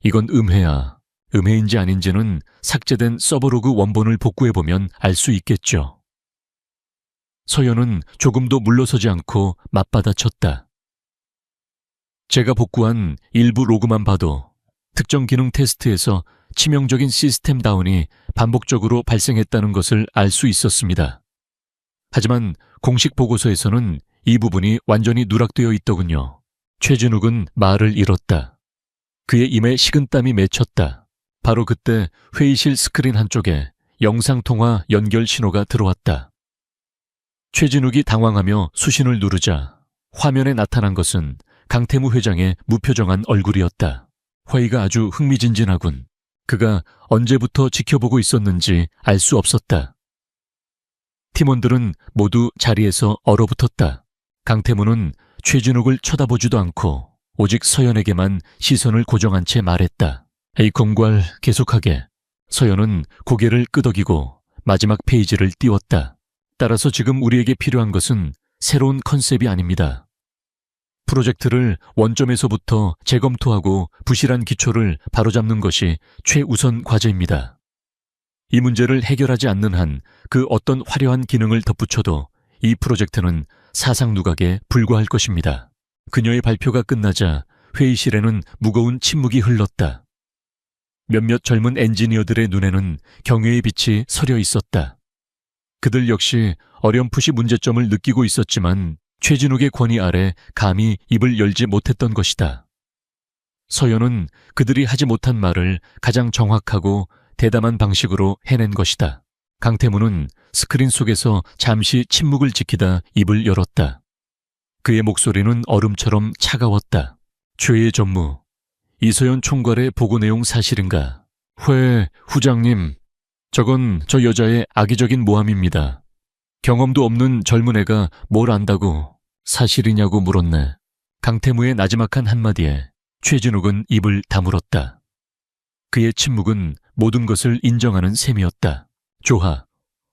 이건 음해야. 음해인지 아닌지는 삭제된 서버로그 원본을 복구해보면 알 수 있겠죠. 서연은 조금도 물러서지 않고 맞받아쳤다. 제가 복구한 일부 로그만 봐도 특정 기능 테스트에서 치명적인 시스템 다운이 반복적으로 발생했다는 것을 알 수 있었습니다. 하지만 공식 보고서에서는 이 부분이 완전히 누락되어 있더군요. 최진욱은 말을 잃었다. 그의 입에 식은땀이 맺혔다. 바로 그때 회의실 스크린 한쪽에 영상통화 연결 신호가 들어왔다. 최진욱이 당황하며 수신을 누르자 화면에 나타난 것은 강태무 회장의 무표정한 얼굴이었다. 회의가 아주 흥미진진하군. 그가 언제부터 지켜보고 있었는지 알 수 없었다. 팀원들은 모두 자리에서 얼어붙었다. 강태무는 최진욱을 쳐다보지도 않고 오직 서연에게만 시선을 고정한 채 말했다. 이 공괄 계속하게. 서연은 고개를 끄덕이고 마지막 페이지를 띄웠다. 따라서 지금 우리에게 필요한 것은 새로운 컨셉이 아닙니다. 프로젝트를 원점에서부터 재검토하고 부실한 기초를 바로잡는 것이 최우선 과제입니다. 이 문제를 해결하지 않는 한 그 어떤 화려한 기능을 덧붙여도 이 프로젝트는 사상 누각에 불과할 것입니다. 그녀의 발표가 끝나자 회의실에는 무거운 침묵이 흘렀다. 몇몇 젊은 엔지니어들의 눈에는 경외의 빛이 서려 있었다. 그들 역시 어렴풋이 문제점을 느끼고 있었지만 최진욱의 권위 아래 감히 입을 열지 못했던 것이다. 서연은 그들이 하지 못한 말을 가장 정확하고 대담한 방식으로 해낸 것이다. 강태무는 스크린 속에서 잠시 침묵을 지키다 입을 열었다. 그의 목소리는 얼음처럼 차가웠다. 최의 전무, 이서연 총괄의 보고 내용 사실인가? 후장님, 저건 저 여자의 악의적인 모함입니다. 경험도 없는 젊은 애가 뭘 안다고 사실이냐고 물었네. 강태무의 나지막한 한마디에 최진욱은 입을 다물었다. 그의 침묵은 모든 것을 인정하는 셈이었다. 조하,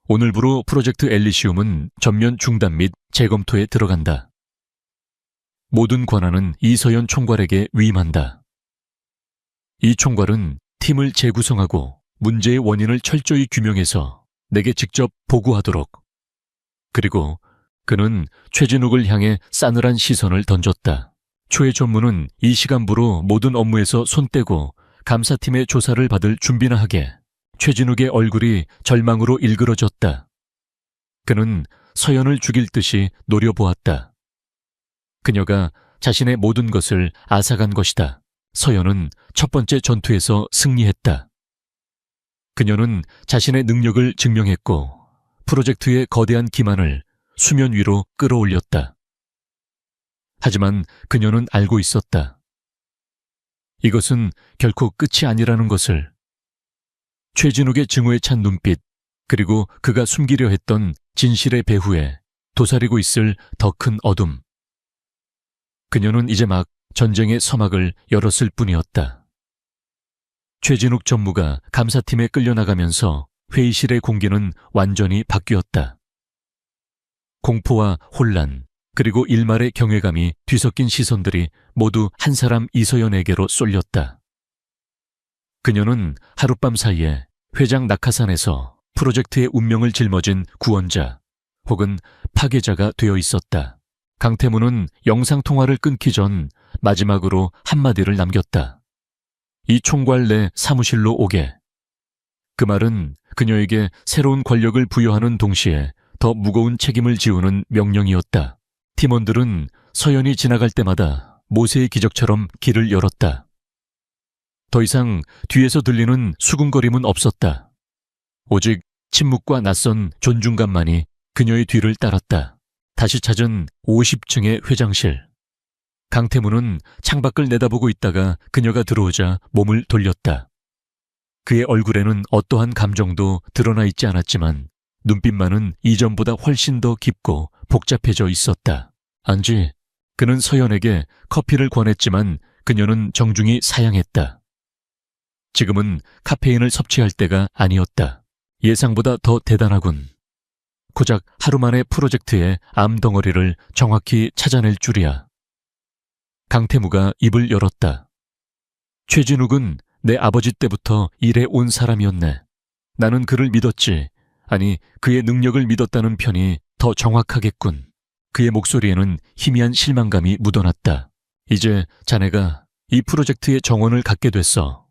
오늘부로 프로젝트 엘리시움은 전면 중단 및 재검토에 들어간다. 모든 권한은 이서연 총괄에게 위임한다. 이 총괄은 팀을 재구성하고 문제의 원인을 철저히 규명해서 내게 직접 보고하도록. 그리고 그는 최진욱을 향해 싸늘한 시선을 던졌다. 초의 전무는 이 시간부로 모든 업무에서 손 떼고 감사팀의 조사를 받을 준비나 하게. 최진욱의 얼굴이 절망으로 일그러졌다. 그는 서연을 죽일 듯이 노려보았다. 그녀가 자신의 모든 것을 앗아간 것이다. 서연은 첫 번째 전투에서 승리했다. 그녀는 자신의 능력을 증명했고 프로젝트의 거대한 기만을 수면 위로 끌어올렸다. 하지만 그녀는 알고 있었다. 이것은 결코 끝이 아니라는 것을. 최진욱의 증오에 찬 눈빛, 그리고 그가 숨기려 했던 진실의 배후에 도사리고 있을 더 큰 어둠. 그녀는 이제 막 전쟁의 서막을 열었을 뿐이었다. 최진욱 전무가 감사팀에 끌려나가면서 회의실의 공기는 완전히 바뀌었다. 공포와 혼란, 그리고 일말의 경외감이 뒤섞인 시선들이 모두 한 사람 이서연에게로 쏠렸다. 그녀는 하룻밤 사이에 회장 낙하산에서 프로젝트의 운명을 짊어진 구원자 혹은 파괴자가 되어 있었다. 강태무는 영상통화를 끊기 전 마지막으로 한마디를 남겼다. 이 총괄 내 사무실로 오게. 그 말은 그녀에게 새로운 권력을 부여하는 동시에 더 무거운 책임을 지우는 명령이었다. 팀원들은 서연이 지나갈 때마다 모세의 기적처럼 길을 열었다. 더 이상 뒤에서 들리는 수군거림은 없었다. 오직 침묵과 낯선 존중감만이 그녀의 뒤를 따랐다. 다시 찾은 50층의 회장실. 강태무는 창밖을 내다보고 있다가 그녀가 들어오자 몸을 돌렸다. 그의 얼굴에는 어떠한 감정도 드러나 있지 않았지만 눈빛만은 이전보다 훨씬 더 깊고 복잡해져 있었다. 안지, 그는 서연에게 커피를 권했지만 그녀는 정중히 사양했다. 지금은 카페인을 섭취할 때가 아니었다. 예상보다 더 대단하군. 고작 하루 만에 프로젝트의 암덩어리를 정확히 찾아낼 줄이야. 강태무가 입을 열었다. 최진욱은 내 아버지 때부터 일해 온 사람이었네. 나는 그를 믿었지. 아니, 그의 능력을 믿었다는 편이 더 정확하겠군. 그의 목소리에는 희미한 실망감이 묻어났다. 이제 자네가 이 프로젝트의 정원을 갖게 됐어.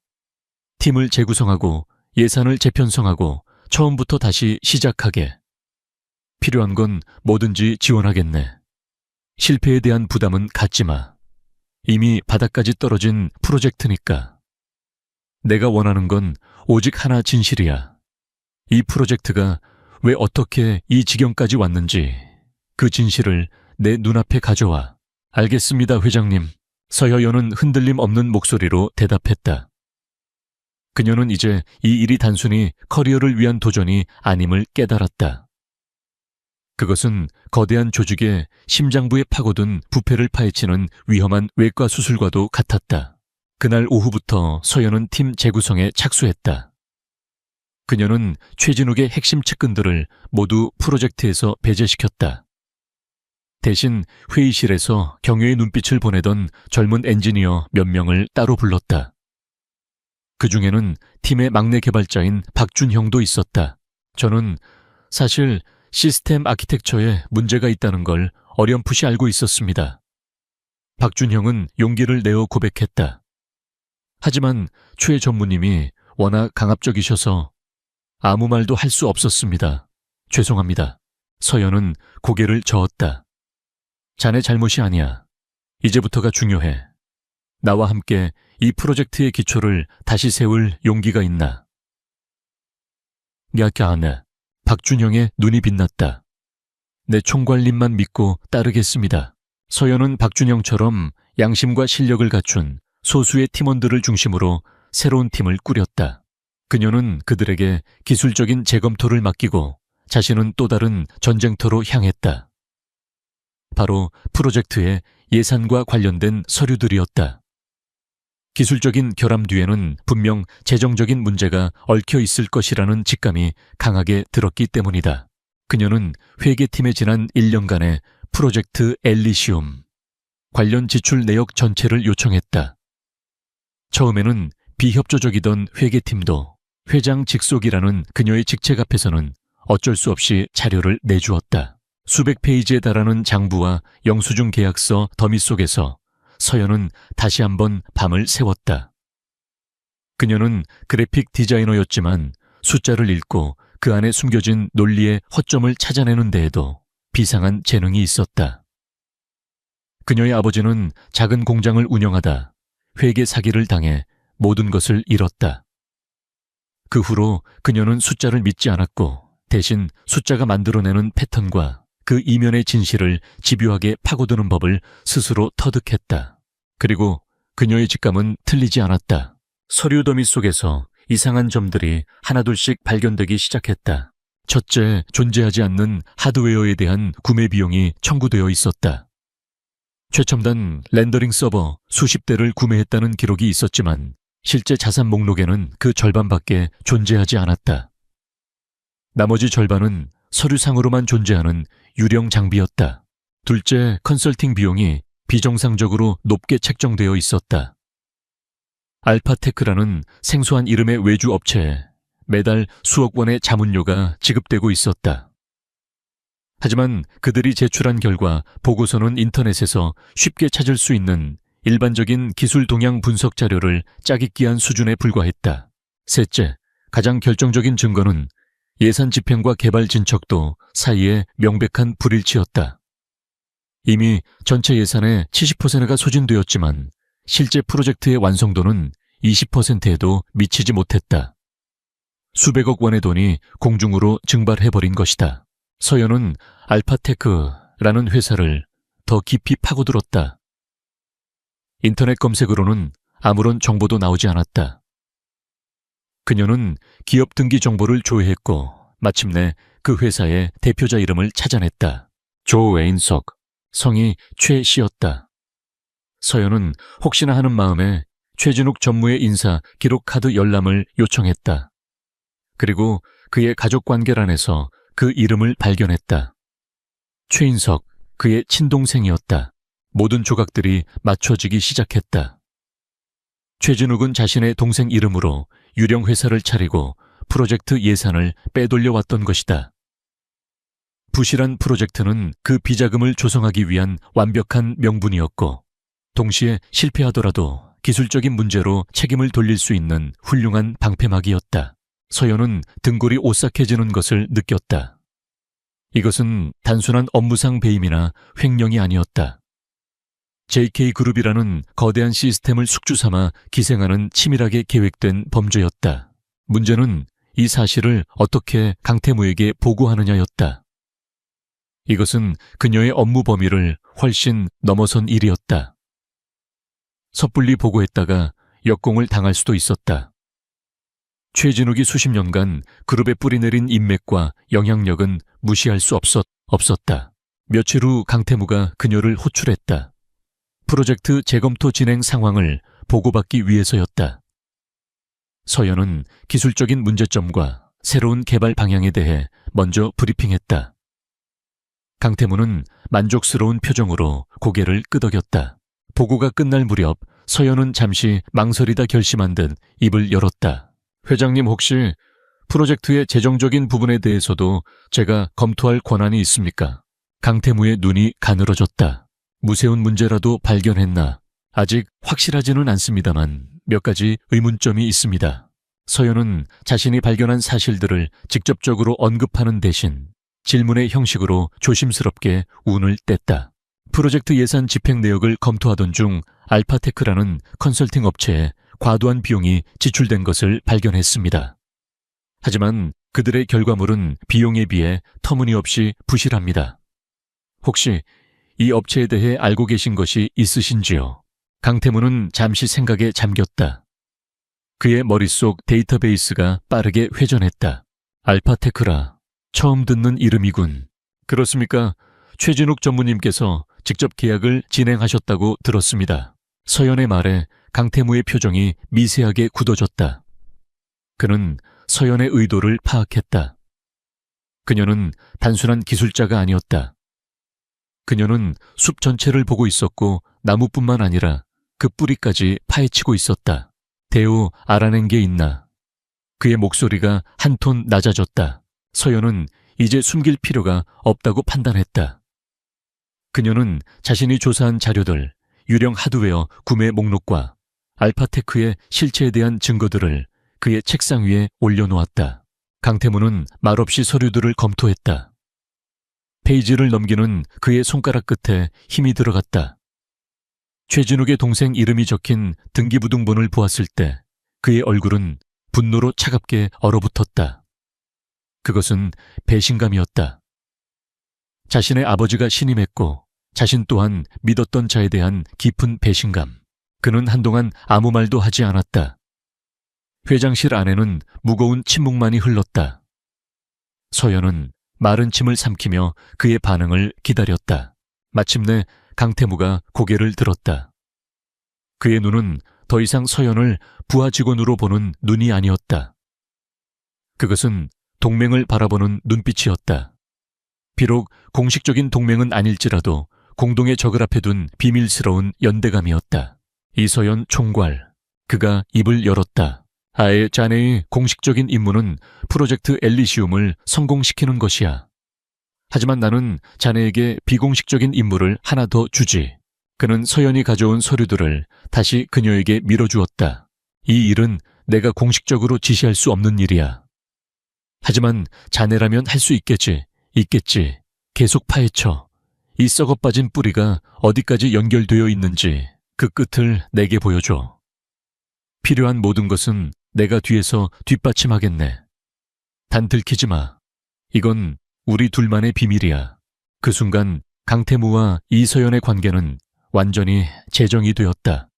팀을 재구성하고 예산을 재편성하고 처음부터 다시 시작하게. 필요한 건 뭐든지 지원하겠네. 실패에 대한 부담은 갖지 마. 이미 바닥까지 떨어진 프로젝트니까. 내가 원하는 건 오직 하나 진실이야. 이 프로젝트가 왜 어떻게 이 지경까지 왔는지 그 진실을 내 눈앞에 가져와. 알겠습니다, 회장님. 서여연은 흔들림 없는 목소리로 대답했다. 그녀는 이제 이 일이 단순히 커리어를 위한 도전이 아님을 깨달았다. 그것은 거대한 조직의 심장부에 파고든 부패를 파헤치는 위험한 외과 수술과도 같았다. 그날 오후부터 서연은 팀 재구성에 착수했다. 그녀는 최진욱의 핵심 측근들을 모두 프로젝트에서 배제시켰다. 대신 회의실에서 경외의 눈빛을 보내던 젊은 엔지니어 몇 명을 따로 불렀다. 그 중에는 팀의 막내 개발자인 박준형도 있었다. 저는 사실 시스템 아키텍처에 문제가 있다는 걸 어렴풋이 알고 있었습니다. 박준형은 용기를 내어 고백했다. 하지만 최 전무님이 워낙 강압적이셔서 아무 말도 할 수 없었습니다. 죄송합니다. 서연은 고개를 저었다. 자네 잘못이 아니야. 이제부터가 중요해. 나와 함께 이 프로젝트의 기초를 다시 세울 용기가 있나? 야게 안해. 박준형의 눈이 빛났다. 내 총괄님만 믿고 따르겠습니다. 서연은 박준형처럼 양심과 실력을 갖춘 소수의 팀원들을 중심으로 새로운 팀을 꾸렸다. 그녀는 그들에게 기술적인 재검토를 맡기고 자신은 또 다른 전쟁터로 향했다. 바로 프로젝트의 예산과 관련된 서류들이었다. 기술적인 결함 뒤에는 분명 재정적인 문제가 얽혀 있을 것이라는 직감이 강하게 들었기 때문이다. 그녀는 회계팀에 지난 1년간의 프로젝트 엘리시움 관련 지출 내역 전체를 요청했다. 처음에는 비협조적이던 회계팀도 회장 직속이라는 그녀의 직책 앞에서는 어쩔 수 없이 자료를 내주었다. 수백 페이지에 달하는 장부와 영수증 계약서 더미 속에서 서연은 다시 한번 밤을 새웠다. 그녀는 그래픽 디자이너였지만 숫자를 읽고 그 안에 숨겨진 논리의 허점을 찾아내는 데에도 비상한 재능이 있었다. 그녀의 아버지는 작은 공장을 운영하다 회계 사기를 당해 모든 것을 잃었다. 그 후로 그녀는 숫자를 믿지 않았고 대신 숫자가 만들어내는 패턴과 그 이면의 진실을 집요하게 파고드는 법을 스스로 터득했다. 그리고 그녀의 직감은 틀리지 않았다. 서류 더미 속에서 이상한 점들이 하나둘씩 발견되기 시작했다. 첫째, 존재하지 않는 하드웨어에 대한 구매 비용이 청구되어 있었다. 최첨단 렌더링 서버 수십 대를 구매했다는 기록이 있었지만 실제 자산 목록에는 그 절반밖에 존재하지 않았다. 나머지 절반은 서류상으로만 존재하는 유령 장비였다. 둘째, 컨설팅 비용이 비정상적으로 높게 책정되어 있었다. 알파테크라는 생소한 이름의 외주 업체에 매달 수억 원의 자문료가 지급되고 있었다. 하지만 그들이 제출한 결과 보고서는 인터넷에서 쉽게 찾을 수 있는 일반적인 기술 동향 분석 자료를 짜깁기한 수준에 불과했다. 셋째, 가장 결정적인 증거는 예산 집행과 개발 진척도 사이에 명백한 불일치였다. 이미 전체 예산의 70%가 소진되었지만 실제 프로젝트의 완성도는 20%에도 미치지 못했다. 수백억 원의 돈이 공중으로 증발해버린 것이다. 서연은 알파테크라는 회사를 더 깊이 파고들었다. 인터넷 검색으로는 아무런 정보도 나오지 않았다. 그녀는 기업 등기 정보를 조회했고 마침내 그 회사의 대표자 이름을 찾아냈다. 조 웨인석, 성이 최씨였다. 서연은 혹시나 하는 마음에 최진욱 전무의 인사 기록 카드 열람을 요청했다. 그리고 그의 가족관계란에서 그 이름을 발견했다. 최인석, 그의 친동생이었다. 모든 조각들이 맞춰지기 시작했다. 최진욱은 자신의 동생 이름으로 유령 회사를 차리고 프로젝트 예산을 빼돌려 왔던 것이다. 부실한 프로젝트는 그 비자금을 조성하기 위한 완벽한 명분이었고, 동시에 실패하더라도 기술적인 문제로 책임을 돌릴 수 있는 훌륭한 방패막이었다. 서연은 등골이 오싹해지는 것을 느꼈다. 이것은 단순한 업무상 배임이나 횡령이 아니었다. JK그룹이라는 거대한 시스템을 숙주삼아 기생하는 치밀하게 계획된 범죄였다. 문제는 이 사실을 어떻게 강태무에게 보고하느냐였다. 이것은 그녀의 업무 범위를 훨씬 넘어선 일이었다. 섣불리 보고했다가 역공을 당할 수도 있었다. 최진욱이 수십 년간 그룹에 뿌리내린 인맥과 영향력은 무시할 수 없었다. 며칠 후 강태무가 그녀를 호출했다. 프로젝트 재검토 진행 상황을 보고받기 위해서였다. 서연은 기술적인 문제점과 새로운 개발 방향에 대해 먼저 브리핑했다. 강태무는 만족스러운 표정으로 고개를 끄덕였다. 보고가 끝날 무렵 서연은 잠시 망설이다 결심한 듯 입을 열었다. 회장님, 혹시 프로젝트의 재정적인 부분에 대해서도 제가 검토할 권한이 있습니까? 강태무의 눈이 가늘어졌다. 무세운 문제라도 발견했나? 아직 확실하지는 않습니다만 몇 가지 의문점이 있습니다. 서연은 자신이 발견한 사실들을 직접적으로 언급하는 대신 질문의 형식으로 조심스럽게 운을 뗐다. 프로젝트 예산 집행 내역을 검토하던 중 알파테크라는 컨설팅 업체에 과도한 비용이 지출된 것을 발견했습니다. 하지만 그들의 결과물은 비용에 비해 터무니없이 부실합니다. 혹시 이 업체에 대해 알고 계신 것이 있으신지요? 강태무는 잠시 생각에 잠겼다. 그의 머릿속 데이터베이스가 빠르게 회전했다. 알파테크라. 처음 듣는 이름이군. 그렇습니까? 최진욱 전무님께서 직접 계약을 진행하셨다고 들었습니다. 서연의 말에 강태무의 표정이 미세하게 굳어졌다. 그는 서연의 의도를 파악했다. 그녀는 단순한 기술자가 아니었다. 그녀는 숲 전체를 보고 있었고 나무뿐만 아니라 그 뿌리까지 파헤치고 있었다. 대우 알아낸 게 있나? 그의 목소리가 한 톤 낮아졌다. 서연은 이제 숨길 필요가 없다고 판단했다. 그녀는 자신이 조사한 자료들, 유령 하드웨어 구매 목록과 알파테크의 실체에 대한 증거들을 그의 책상 위에 올려놓았다. 강태무는 말없이 서류들을 검토했다. 페이지를 넘기는 그의 손가락 끝에 힘이 들어갔다. 최진욱의 동생 이름이 적힌 등기부등본을 보았을 때 그의 얼굴은 분노로 차갑게 얼어붙었다. 그것은 배신감이었다. 자신의 아버지가 신임했고 자신 또한 믿었던 자에 대한 깊은 배신감. 그는 한동안 아무 말도 하지 않았다. 회장실 안에는 무거운 침묵만이 흘렀다. 서연은 마른 침을 삼키며 그의 반응을 기다렸다. 마침내 강태무가 고개를 들었다. 그의 눈은 더 이상 서연을 부하 직원으로 보는 눈이 아니었다. 그것은 동맹을 바라보는 눈빛이었다. 비록 공식적인 동맹은 아닐지라도 공동의 적을 앞에 둔 비밀스러운 연대감이었다. 이서연 총괄, 그가 입을 열었다. 아예 자네의 공식적인 임무는 프로젝트 엘리시움을 성공시키는 것이야. 하지만 나는 자네에게 비공식적인 임무를 하나 더 주지. 그는 서연이 가져온 서류들을 다시 그녀에게 밀어주었다. 이 일은 내가 공식적으로 지시할 수 없는 일이야. 하지만 자네라면 할 수 있겠지. 계속 파헤쳐. 이 썩어빠진 뿌리가 어디까지 연결되어 있는지 그 끝을 내게 보여줘. 필요한 모든 것은 내가 뒤에서 뒷받침하겠네. 단 들키지 마. 이건 우리 둘만의 비밀이야. 그 순간 강태무와 이서연의 관계는 완전히 재정이 되었다.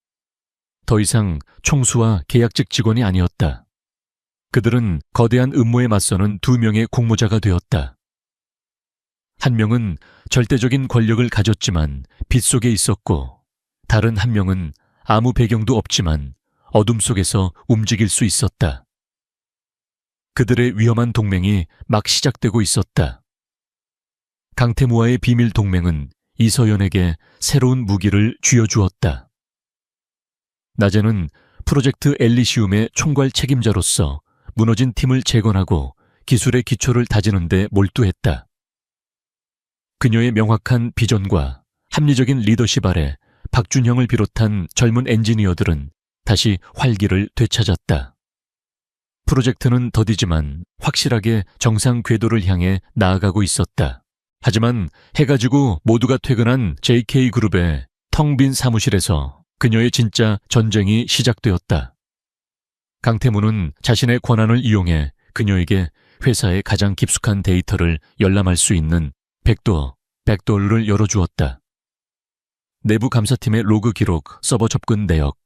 더 이상 총수와 계약직 직원이 아니었다. 그들은 거대한 음모에 맞서는 두 명의 공모자가 되었다. 한 명은 절대적인 권력을 가졌지만 빛 속에 있었고, 다른 한 명은 아무 배경도 없지만 어둠 속에서 움직일 수 있었다. 그들의 위험한 동맹이 막 시작되고 있었다. 강태무와의 비밀 동맹은 이서연에게 새로운 무기를 쥐어주었다. 낮에는 프로젝트 엘리시움의 총괄 책임자로서 무너진 팀을 재건하고 기술의 기초를 다지는 데 몰두했다. 그녀의 명확한 비전과 합리적인 리더십 아래 박준형을 비롯한 젊은 엔지니어들은 다시 활기를 되찾았다. 프로젝트는 더디지만 확실하게 정상 궤도를 향해 나아가고 있었다. 하지만 해가 지고 모두가 퇴근한 JK그룹의 텅 빈 사무실에서 그녀의 진짜 전쟁이 시작되었다. 강태무는 자신의 권한을 이용해 그녀에게 회사의 가장 깊숙한 데이터를 열람할 수 있는 백도어를 열어주었다. 내부 감사팀의 로그 기록, 서버 접근 내역,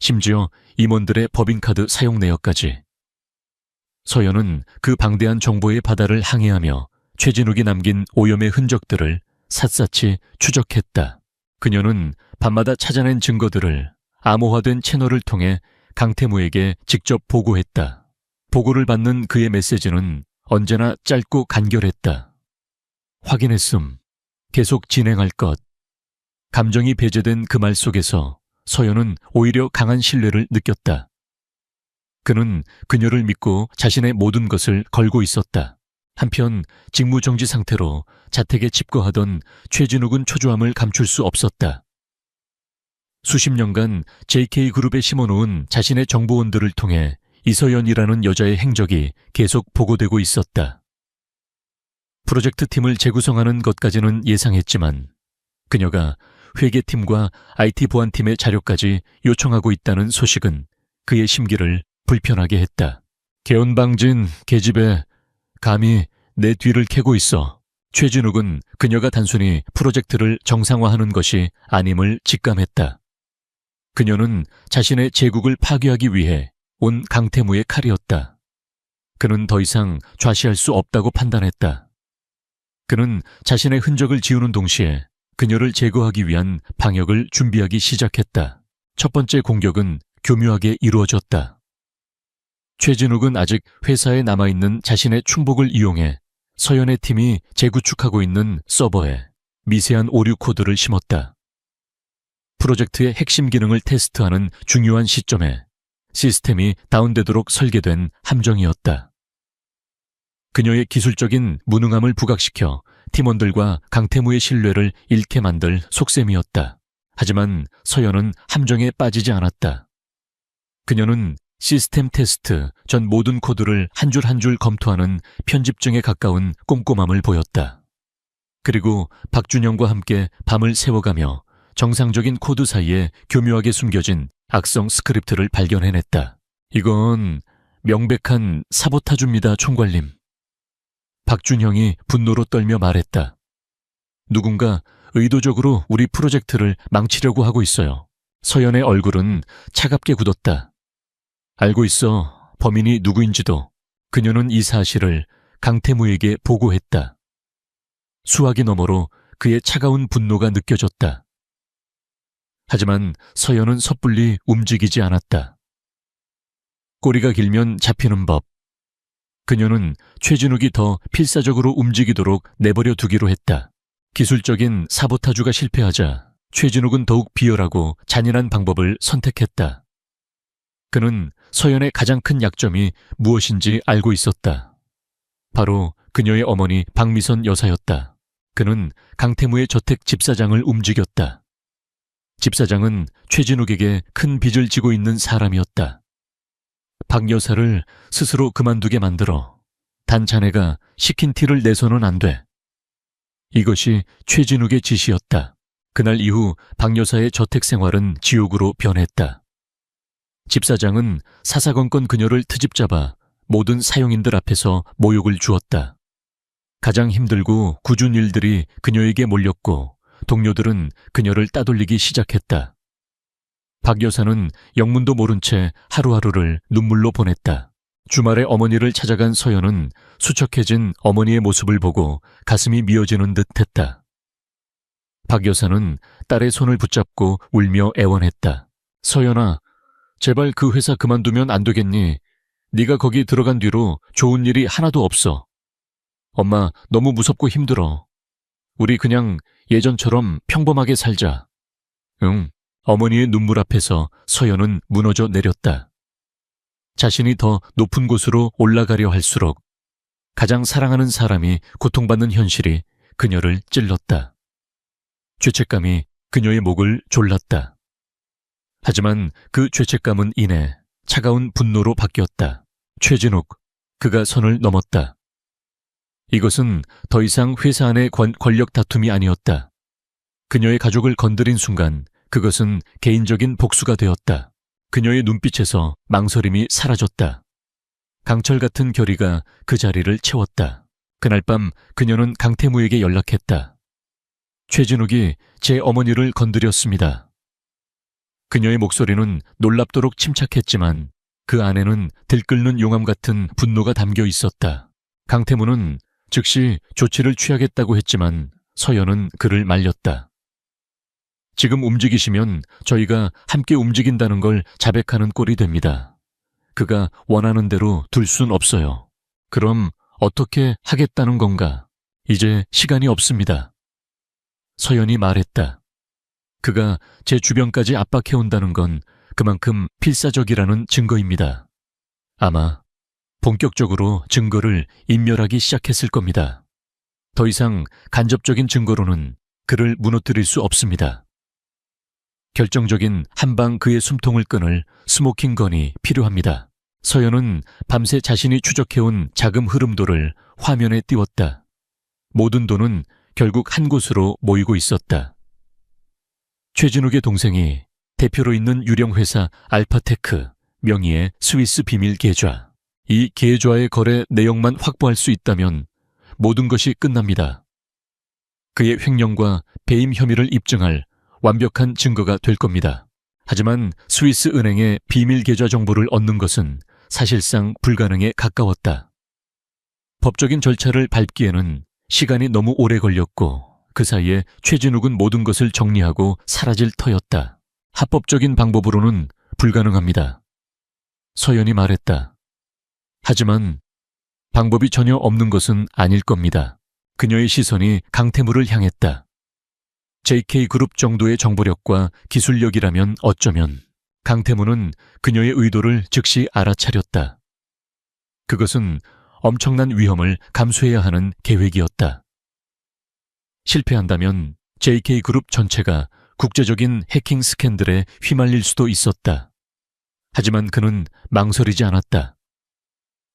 심지어 임원들의 법인카드 사용 내역까지. 서연은 그 방대한 정보의 바다를 항해하며 최진욱이 남긴 오염의 흔적들을 샅샅이 추적했다. 그녀는 밤마다 찾아낸 증거들을 암호화된 채널을 통해 강태무에게 직접 보고했다. 보고를 받는 그의 메시지는 언제나 짧고 간결했다. 확인했음. 계속 진행할 것. 감정이 배제된 그 말 속에서 서연은 오히려 강한 신뢰를 느꼈다. 그는 그녀를 믿고 자신의 모든 것을 걸고 있었다. 한편 직무정지 상태로 자택에 집거하던 최진욱은 초조함을 감출 수 없었다. 수십 년간 JK그룹에 심어놓은 자신의 정보원들을 통해 이서연이라는 여자의 행적이 계속 보고되고 있었다. 프로젝트 팀을 재구성하는 것까지는 예상했지만 그녀가 회계팀과 IT 보안팀의 자료까지 요청하고 있다는 소식은 그의 심기를 불편하게 했다. 개운방진 계집애 감히 내 뒤를 캐고 있어. 최진욱은 그녀가 단순히 프로젝트를 정상화하는 것이 아님을 직감했다. 그녀는 자신의 제국을 파괴하기 위해 온 강태무의 칼이었다. 그는 더 이상 좌시할 수 없다고 판단했다. 그는 자신의 흔적을 지우는 동시에 그녀를 제거하기 위한 방역을 준비하기 시작했다. 첫 번째 공격은 교묘하게 이루어졌다. 최진욱은 아직 회사에 남아있는 자신의 충복을 이용해 서연의 팀이 재구축하고 있는 서버에 미세한 오류 코드를 심었다. 프로젝트의 핵심 기능을 테스트하는 중요한 시점에 시스템이 다운되도록 설계된 함정이었다. 그녀의 기술적인 무능함을 부각시켜 팀원들과 강태무의 신뢰를 잃게 만들 속셈이었다. 하지만 서연은 함정에 빠지지 않았다. 그녀는 시스템 테스트 전 모든 코드를 한 줄 한 줄 검토하는 편집증에 가까운 꼼꼼함을 보였다. 그리고 박준영과 함께 밤을 새워가며 정상적인 코드 사이에 교묘하게 숨겨진 악성 스크립트를 발견해냈다. 이건 명백한 사보타주입니다, 총괄님. 박준형이 분노로 떨며 말했다. 누군가 의도적으로 우리 프로젝트를 망치려고 하고 있어요. 서연의 얼굴은 차갑게 굳었다. 알고 있어. 범인이 누구인지도. 그녀는 이 사실을 강태무에게 보고했다. 수화기 너머로 그의 차가운 분노가 느껴졌다. 하지만 서연은 섣불리 움직이지 않았다. 꼬리가 길면 잡히는 법. 그녀는 최진욱이 더 필사적으로 움직이도록 내버려 두기로 했다. 기술적인 사보타주가 실패하자 최진욱은 더욱 비열하고 잔인한 방법을 선택했다. 그는 서연의 가장 큰 약점이 무엇인지 알고 있었다. 바로 그녀의 어머니 박미선 여사였다. 그는 강태무의 저택 집사장을 움직였다. 집사장은 최진욱에게 큰 빚을 지고 있는 사람이었다. 박 여사를 스스로 그만두게 만들어 단 자네가 시킨 티를 내서는 안 돼. 이것이 최진욱의 지시였다. 그날 이후 박 여사의 저택 생활은 지옥으로 변했다. 집사장은 사사건건 그녀를 트집잡아 모든 사용인들 앞에서 모욕을 주었다. 가장 힘들고 굳은 일들이 그녀에게 몰렸고 동료들은 그녀를 따돌리기 시작했다. 박 여사는 영문도 모른 채 하루하루를 눈물로 보냈다. 주말에 어머니를 찾아간 서연은 수척해진 어머니의 모습을 보고 가슴이 미어지는 듯 했다. 박 여사는 딸의 손을 붙잡고 울며 애원했다. 서연아, 제발 그 회사 그만두면 안 되겠니? 네가 거기 들어간 뒤로 좋은 일이 하나도 없어. 엄마, 너무 무섭고 힘들어. 우리 그냥 예전처럼 평범하게 살자. 응. 어머니의 눈물 앞에서 서연은 무너져 내렸다. 자신이 더 높은 곳으로 올라가려 할수록 가장 사랑하는 사람이 고통받는 현실이 그녀를 찔렀다. 죄책감이 그녀의 목을 졸랐다. 하지만 그 죄책감은 이내 차가운 분노로 바뀌었다. 최진욱, 그가 선을 넘었다. 이것은 더 이상 회사 안의 권력 다툼이 아니었다. 그녀의 가족을 건드린 순간 그것은 개인적인 복수가 되었다. 그녀의 눈빛에서 망설임이 사라졌다. 강철 같은 결의가 그 자리를 채웠다. 그날 밤 그녀는 강태무에게 연락했다. 최진욱이 제 어머니를 건드렸습니다. 그녀의 목소리는 놀랍도록 침착했지만 그 안에는 들끓는 용암 같은 분노가 담겨 있었다. 강태무는 즉시 조치를 취하겠다고 했지만 서연은 그를 말렸다. 지금 움직이시면 저희가 함께 움직인다는 걸 자백하는 꼴이 됩니다. 그가 원하는 대로 둘 순 없어요. 그럼 어떻게 하겠다는 건가? 이제 시간이 없습니다. 서연이 말했다. 그가 제 주변까지 압박해온다는 건 그만큼 필사적이라는 증거입니다. 아마 본격적으로 증거를 인멸하기 시작했을 겁니다. 더 이상 간접적인 증거로는 그를 무너뜨릴 수 없습니다. 결정적인 한방 그의 숨통을 끊을 스모킹건이 필요합니다. 서연은 밤새 자신이 추적해온 자금 흐름도를 화면에 띄웠다. 모든 돈은 결국 한 곳으로 모이고 있었다. 최진욱의 동생이 대표로 있는 유령회사 알파테크 명의의 스위스 비밀 계좌. 이 계좌의 거래 내용만 확보할 수 있다면 모든 것이 끝납니다. 그의 횡령과 배임 혐의를 입증할 완벽한 증거가 될 겁니다. 하지만 스위스 은행의 비밀 계좌 정보를 얻는 것은 사실상 불가능에 가까웠다. 법적인 절차를 밟기에는 시간이 너무 오래 걸렸고 그 사이에 최진욱은 모든 것을 정리하고 사라질 터였다. 합법적인 방법으로는 불가능합니다. 서연이 말했다. 하지만 방법이 전혀 없는 것은 아닐 겁니다. 그녀의 시선이 강태무를 향했다. JK그룹 정도의 정보력과 기술력이라면 어쩌면 강태무는 그녀의 의도를 즉시 알아차렸다. 그것은 엄청난 위험을 감수해야 하는 계획이었다. 실패한다면 JK그룹 전체가 국제적인 해킹 스캔들에 휘말릴 수도 있었다. 하지만 그는 망설이지 않았다.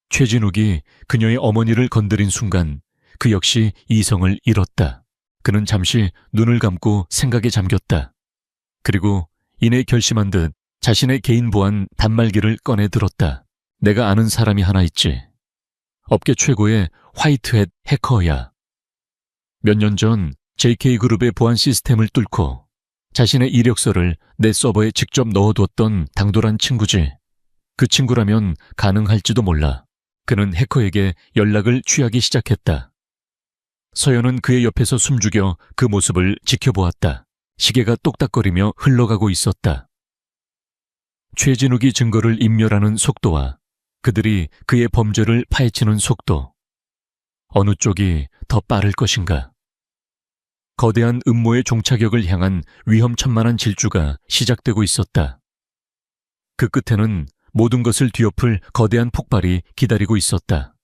최진욱이 그녀의 어머니를 건드린 순간 그 역시 이성을 잃었다. 그는 잠시 눈을 감고 생각에 잠겼다. 그리고 이내 결심한 듯 자신의 개인 보안 단말기를 꺼내 들었다. 내가 아는 사람이 하나 있지. 업계 최고의 화이트햇 해커야. 몇 년 전 JK그룹의 보안 시스템을 뚫고 자신의 이력서를 내 서버에 직접 넣어두었던 당돌한 친구지. 그 친구라면 가능할지도 몰라. 그는 해커에게 연락을 취하기 시작했다. 서연은 그의 옆에서 숨죽여 그 모습을 지켜보았다. 시계가 똑딱거리며 흘러가고 있었다. 최진욱이 증거를 인멸하는 속도와 그들이 그의 범죄를 파헤치는 속도. 어느 쪽이 더 빠를 것인가? 거대한 음모의 종착역을 향한 위험천만한 질주가 시작되고 있었다. 그 끝에는 모든 것을 뒤엎을 거대한 폭발이 기다리고 있었다.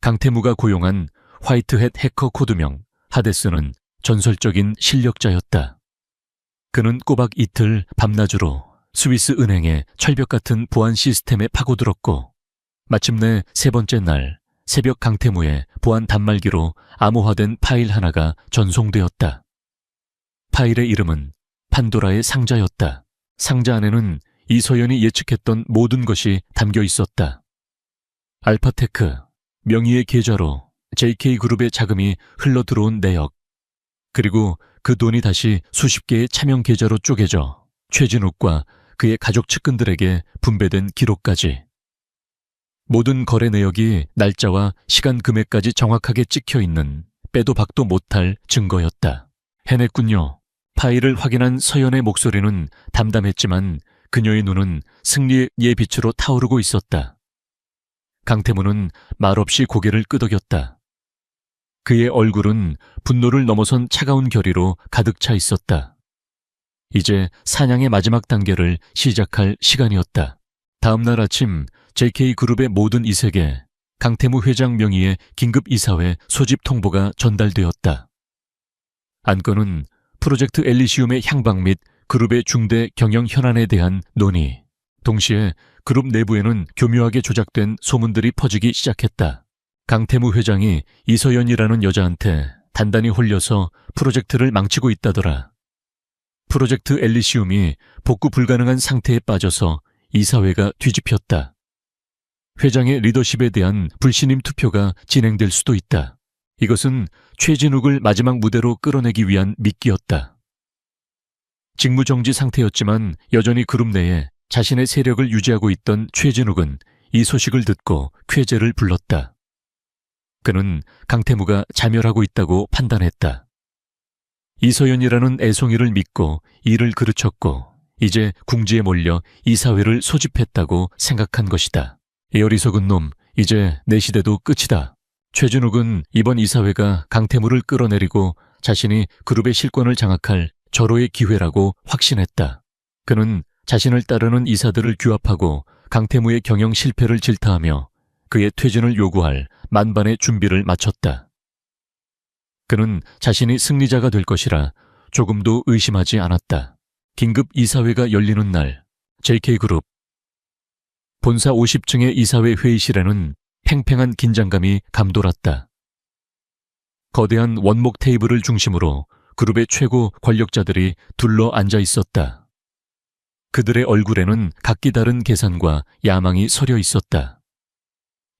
강태무가 고용한 화이트햇 해커 코드명 하데스는 전설적인 실력자였다. 그는 꼬박 이틀 밤낮으로 스위스 은행의 철벽 같은 보안 시스템에 파고들었고 마침내 세 번째 날 새벽 강태무의 보안 단말기로 암호화된 파일 하나가 전송되었다. 파일의 이름은 판도라의 상자였다. 상자 안에는 이서연이 예측했던 모든 것이 담겨 있었다. 알파테크, 명의의 계좌로 JK그룹의 자금이 흘러들어온 내역, 그리고 그 돈이 다시 수십 개의 차명 계좌로 쪼개져 최진욱과 그의 가족 측근들에게 분배된 기록까지. 모든 거래 내역이 날짜와 시간 금액까지 정확하게 찍혀 있는 빼도 박도 못할 증거였다. 해냈군요. 파일을 확인한 서연의 목소리는 담담했지만 그녀의 눈은 승리의 빛으로 타오르고 있었다. 강태무는 말없이 고개를 끄덕였다. 그의 얼굴은 분노를 넘어선 차가운 결의로 가득 차 있었다. 이제 사냥의 마지막 단계를 시작할 시간이었다. 다음 날 아침 JK그룹의 모든 이색에 강태무 회장 명의의 긴급 이사회 소집 통보가 전달되었다. 안건은 프로젝트 엘리시움의 향방 및 그룹의 중대 경영 현안에 대한 논의, 동시에 그룹 내부에는 교묘하게 조작된 소문들이 퍼지기 시작했다. 강태무 회장이 이서연이라는 여자한테 단단히 홀려서 프로젝트를 망치고 있다더라. 프로젝트 엘리시움이 복구 불가능한 상태에 빠져서 이사회가 뒤집혔다. 회장의 리더십에 대한 불신임 투표가 진행될 수도 있다. 이것은 최진욱을 마지막 무대로 끌어내기 위한 미끼였다. 직무정지 상태였지만 여전히 그룹 내에 자신의 세력을 유지하고 있던 최진욱은 이 소식을 듣고 쾌재를 불렀다. 그는 강태무가 자멸하고 있다고 판단했다. 이서연이라는 애송이를 믿고 일을 그르쳤고 이제 궁지에 몰려 이사회를 소집했다고 생각한 것이다. 이 어리석은 놈, 이제 내 시대도 끝이다. 최진욱은 이번 이사회가 강태무를 끌어내리고 자신이 그룹의 실권을 장악할 절호의 기회라고 확신했다. 그는 자신을 따르는 이사들을 규합하고 강태무의 경영 실패를 질타하며 그의 퇴진을 요구할 만반의 준비를 마쳤다. 그는 자신이 승리자가 될 것이라 조금도 의심하지 않았다. 긴급 이사회가 열리는 날, JK그룹 본사 50층의 이사회 회의실에는 팽팽한 긴장감이 감돌았다. 거대한 원목 테이블을 중심으로 그룹의 최고 권력자들이 둘러 앉아 있었다. 그들의 얼굴에는 각기 다른 계산과 야망이 서려 있었다.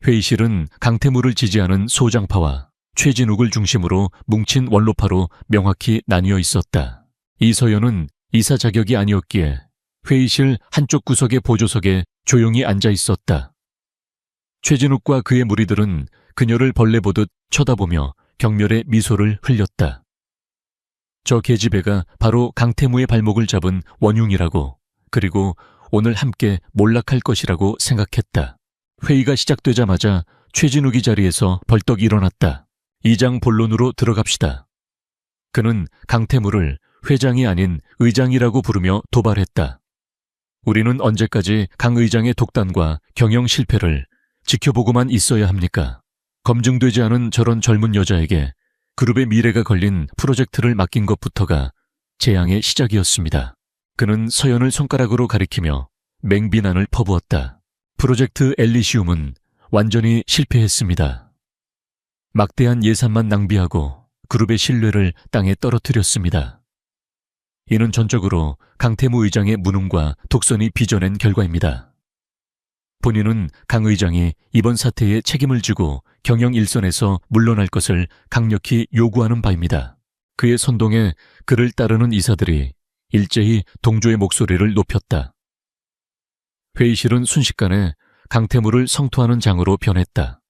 회의실은 강태무를 지지하는 소장파와 최진욱을 중심으로 뭉친 원로파로 명확히 나뉘어 있었다. 이서연은 이사 자격이 아니었기에 회의실 한쪽 구석의 보조석에 조용히 앉아 있었다. 최진욱과 그의 무리들은 그녀를 벌레 보듯 쳐다보며 경멸의 미소를 흘렸다. 저 계집애가 바로 강태무의 발목을 잡은 원흉이라고, 그리고 오늘 함께 몰락할 것이라고 생각했다. 회의가 시작되자마자 최진욱이 자리에서 벌떡 일어났다. 이장 본론으로 들어갑시다. 그는 강태무를 회장이 아닌 의장이라고 부르며 도발했다. 우리는 언제까지 강 의장의 독단과 경영 실패를 지켜보고만 있어야 합니까? 검증되지 않은 저런 젊은 여자에게 그룹의 미래가 걸린 프로젝트를 맡긴 것부터가 재앙의 시작이었습니다. 그는 서연을 손가락으로 가리키며 맹비난을 퍼부었다. 프로젝트 엘리시움은 완전히 실패했습니다. 막대한 예산만 낭비하고 그룹의 신뢰를 땅에 떨어뜨렸습니다. 이는 전적으로 강태무 의장의 무능과 독선이 빚어낸 결과입니다. 본인은 강 의장이 이번 사태에 책임을 지고 경영 일선에서 물러날 것을 강력히 요구하는 바입니다. 그의 선동에 그를 따르는 이사들이 일제히 동조의 목소리를 높였다. 회의실은 순식간에 강태무를 성토하는 장으로 변했다.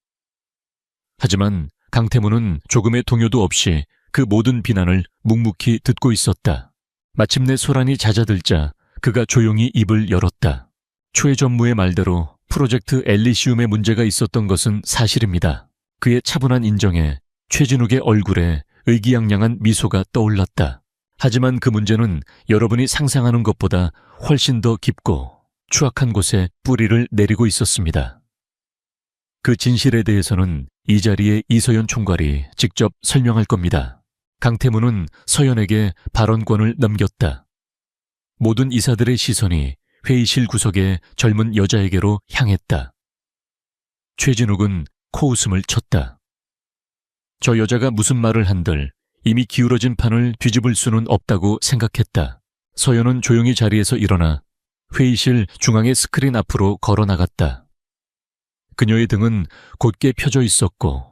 하지만 강태무는 조금의 동요도 없이 그 모든 비난을 묵묵히 듣고 있었다. 마침내 소란이 잦아들자 그가 조용히 입을 열었다. 최전무의 말대로 프로젝트 엘리시움에 문제가 있었던 것은 사실입니다. 그의 차분한 인정에 최진욱의 얼굴에 의기양양한 미소가 떠올랐다. 하지만 그 문제는 여러분이 상상하는 것보다 훨씬 더 깊고 추악한 곳에 뿌리를 내리고 있었습니다. 그 진실에 대해서는 이 자리에 이서연 총괄이 직접 설명할 겁니다. 강태무는 서연에게 발언권을 넘겼다. 모든 이사들의 시선이 회의실 구석의 젊은 여자에게로 향했다. 최진욱은 코웃음을 쳤다. 저 여자가 무슨 말을 한들 이미 기울어진 판을 뒤집을 수는 없다고 생각했다. 서연은 조용히 자리에서 일어나 회의실 중앙의 스크린 앞으로 걸어 나갔다. 그녀의 등은 곧게 펴져 있었고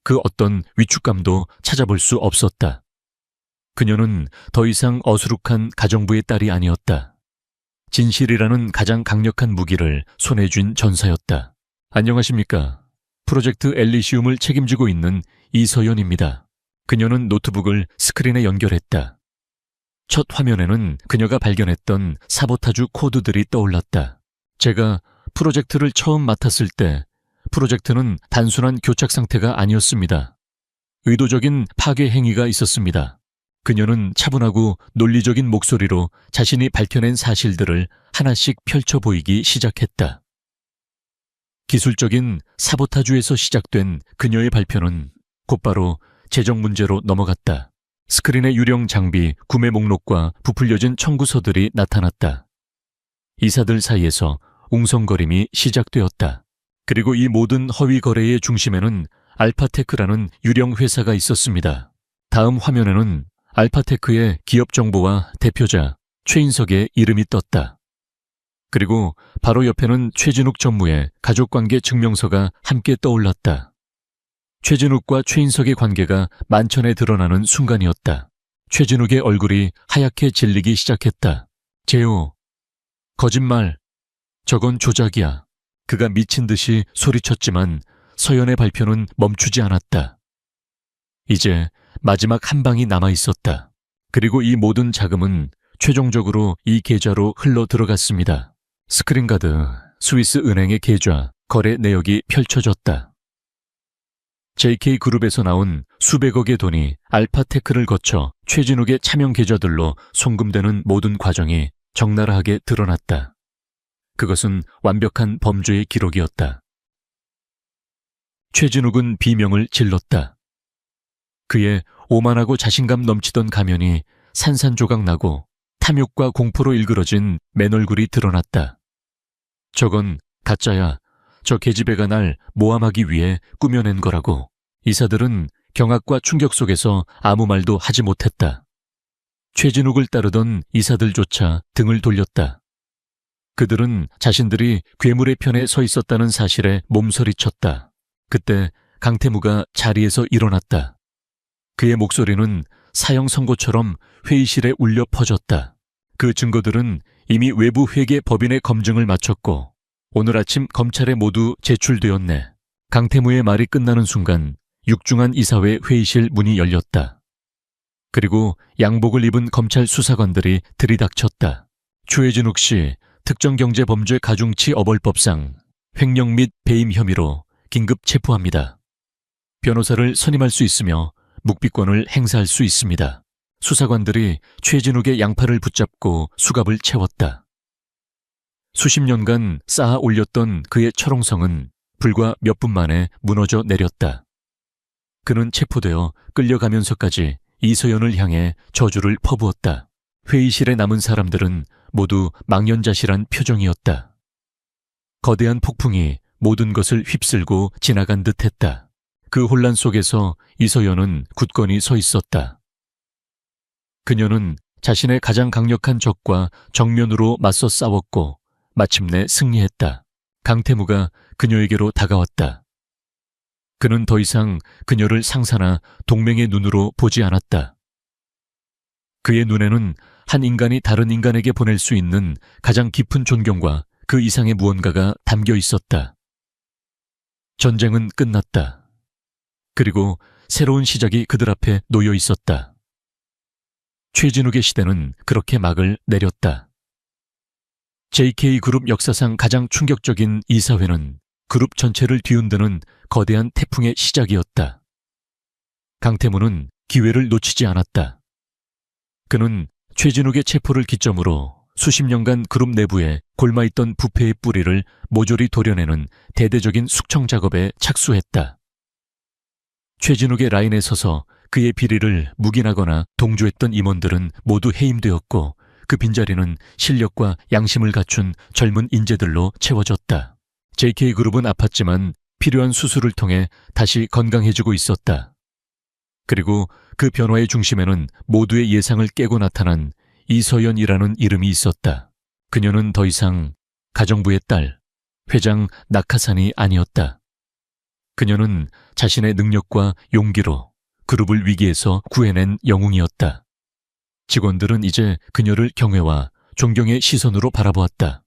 그 어떤 위축감도 찾아볼 수 없었다. 그녀는 더 이상 어수룩한 가정부의 딸이 아니었다. 진실이라는 가장 강력한 무기를 손에 쥔 전사였다. 안녕하십니까. 프로젝트 엘리시움을 책임지고 있는 이서연입니다. 그녀는 노트북을 스크린에 연결했다. 첫 화면에는 그녀가 발견했던 사보타주 코드들이 떠올랐다. 제가 프로젝트를 처음 맡았을 때 프로젝트는 단순한 교착 상태가 아니었습니다. 의도적인 파괴 행위가 있었습니다. 그녀는 차분하고 논리적인 목소리로 자신이 밝혀낸 사실들을 하나씩 펼쳐 보이기 시작했다. 기술적인 사보타주에서 시작된 그녀의 발표는 곧바로 재정 문제로 넘어갔다. 스크린의 유령 장비, 구매 목록과 부풀려진 청구서들이 나타났다. 이사들 사이에서 웅성거림이 시작되었다. 그리고 이 모든 허위 거래의 중심에는 알파테크라는 유령 회사가 있었습니다. 다음 화면에는 알파테크의 기업 정보와 대표자 최인석의 이름이 떴다. 그리고 바로 옆에는 최진욱 전무의 가족관계 증명서가 함께 떠올랐다. 최진욱과 최인석의 관계가 만천에 드러나는 순간이었다. 최진욱의 얼굴이 하얗게 질리기 시작했다. 재호, 거짓말. 저건 조작이야. 그가 미친 듯이 소리쳤지만 서연의 발표는 멈추지 않았다. 이제 마지막 한 방이 남아 있었다. 그리고 이 모든 자금은 최종적으로 이 계좌로 흘러 들어갔습니다. 스크린 가드, 스위스 은행의 계좌, 거래 내역이 펼쳐졌다. JK그룹에서 나온 수백억의 돈이 알파테크를 거쳐 최진욱의 차명 계좌들로 송금되는 모든 과정이 적나라하게 드러났다. 그것은 완벽한 범죄의 기록이었다. 최진욱은 비명을 질렀다. 그의 오만하고 자신감 넘치던 가면이 산산조각 나고 탐욕과 공포로 일그러진 맨얼굴이 드러났다. 저건 가짜야. 저 계집애가 날 모함하기 위해 꾸며낸 거라고. 이사들은 경악과 충격 속에서 아무 말도 하지 못했다. 최진욱을 따르던 이사들조차 등을 돌렸다. 그들은 자신들이 괴물의 편에 서 있었다는 사실에 몸서리쳤다. 그때 강태무가 자리에서 일어났다. 그의 목소리는 사형 선고처럼 회의실에 울려 퍼졌다. 그 증거들은 이미 외부 회계 법인의 검증을 마쳤고 오늘 아침 검찰에 모두 제출되었네. 강태무의 말이 끝나는 순간 육중한 이사회 회의실 문이 열렸다. 그리고 양복을 입은 검찰 수사관들이 들이닥쳤다. 추혜진욱 씨, 특정경제범죄 가중치 어벌법상 횡령 및 배임 혐의로 긴급 체포합니다. 변호사를 선임할 수 있으며 묵비권을 행사할 수 있습니다. 수사관들이 최진욱의 양팔을 붙잡고 수갑을 채웠다. 수십 년간 쌓아 올렸던 그의 철옹성은 불과 몇 분 만에 무너져 내렸다. 그는 체포되어 끌려가면서까지 이서연을 향해 저주를 퍼부었다. 회의실에 남은 사람들은 모두 망연자실한 표정이었다. 거대한 폭풍이 모든 것을 휩쓸고 지나간 듯했다. 그 혼란 속에서 이서연은 굳건히 서 있었다. 그녀는 자신의 가장 강력한 적과 정면으로 맞서 싸웠고 마침내 승리했다. 강태무가 그녀에게로 다가왔다. 그는 더 이상 그녀를 상사나 동맹의 눈으로 보지 않았다. 그의 눈에는 한 인간이 다른 인간에게 보낼 수 있는 가장 깊은 존경과 그 이상의 무언가가 담겨 있었다. 전쟁은 끝났다. 그리고 새로운 시작이 그들 앞에 놓여 있었다. 최진욱의 시대는 그렇게 막을 내렸다. JK그룹 역사상 가장 충격적인 이사회는 그룹 전체를 뒤흔드는 거대한 태풍의 시작이었다. 강태무는 기회를 놓치지 않았다. 그는 최진욱의 체포를 기점으로 수십 년간 그룹 내부에 골마있던 부패의 뿌리를 모조리 도려내는 대대적인 숙청 작업에 착수했다. 최진욱의 라인에 서서 그의 비리를 묵인하거나 동조했던 임원들은 모두 해임되었고 그 빈자리는 실력과 양심을 갖춘 젊은 인재들로 채워졌다. JK그룹은 아팠지만 필요한 수술을 통해 다시 건강해지고 있었다. 그리고 그 변화의 중심에는 모두의 예상을 깨고 나타난 이서연이라는 이름이 있었다. 그녀는 더 이상 가정부의 딸, 회장 낙하산이 아니었다. 그녀는 자신의 능력과 용기로 그룹을 위기에서 구해낸 영웅이었다. 직원들은 이제 그녀를 경외와 존경의 시선으로 바라보았다.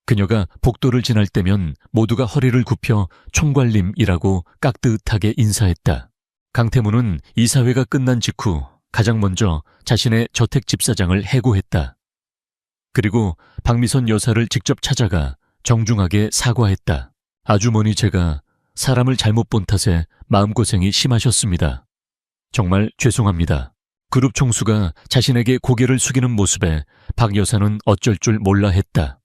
그녀가 복도를 지날 때면 모두가 허리를 굽혀 총괄님이라고 깍듯하게 인사했다. 강태무는 이사회가 끝난 직후 가장 먼저 자신의 저택 집사장을 해고했다. 그리고 박미선 여사를 직접 찾아가 정중하게 사과했다. 아주머니, 제가 사람을 잘못 본 탓에 마음고생이 심하셨습니다. 정말 죄송합니다. 그룹 총수가 자신에게 고개를 숙이는 모습에 박 여사는 어쩔 줄 몰라 했다.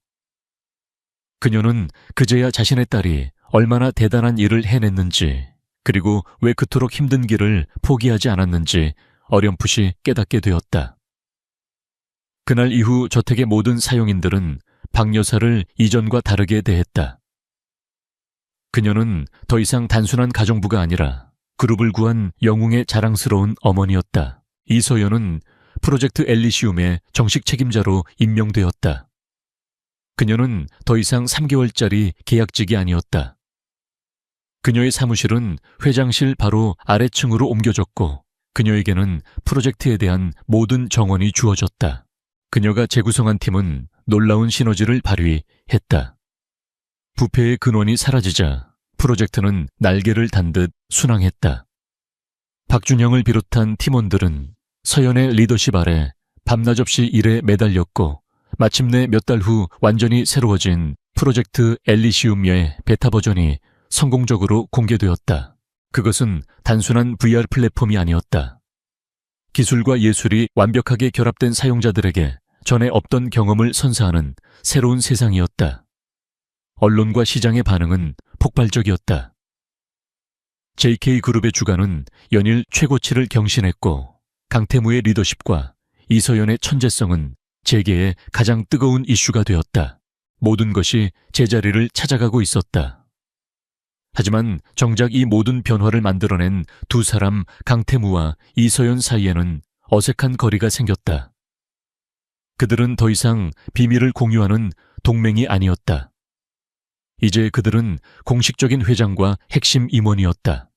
그녀는 그제야 자신의 딸이 얼마나 대단한 일을 해냈는지, 그리고 왜 그토록 힘든 길을 포기하지 않았는지 어렴풋이 깨닫게 되었다. 그날 이후 저택의 모든 사용인들은 박 여사를 이전과 다르게 대했다. 그녀는 더 이상 단순한 가정부가 아니라 그룹을 구한 영웅의 자랑스러운 어머니였다. 이서연은 프로젝트 엘리시움의 정식 책임자로 임명되었다. 그녀는 더 이상 3개월짜리 계약직이 아니었다. 그녀의 사무실은 회장실 바로 아래층으로 옮겨졌고 그녀에게는 프로젝트에 대한 모든 정원이 주어졌다. 그녀가 재구성한 팀은 놀라운 시너지를 발휘했다. 부패의 근원이 사라지자 프로젝트는 날개를 단 듯 순항했다. 박준형을 비롯한 팀원들은 서연의 리더십 아래 밤낮 없이 일에 매달렸고 마침내 몇 달 후 완전히 새로워진 프로젝트 엘리시움의 베타 버전이 성공적으로 공개되었다. 그것은 단순한 VR 플랫폼이 아니었다. 기술과 예술이 완벽하게 결합된 사용자들에게 전에 없던 경험을 선사하는 새로운 세상이었다. 언론과 시장의 반응은 폭발적이었다. JK그룹의 주가는 연일 최고치를 경신했고 강태무의 리더십과 이서연의 천재성은 재계의 가장 뜨거운 이슈가 되었다. 모든 것이 제자리를 찾아가고 있었다. 하지만 정작 이 모든 변화를 만들어낸 두 사람 강태무와 이서연 사이에는 어색한 거리가 생겼다. 그들은 더 이상 비밀을 공유하는 동맹이 아니었다. 이제 그들은 공식적인 회장과 핵심 임원이었다.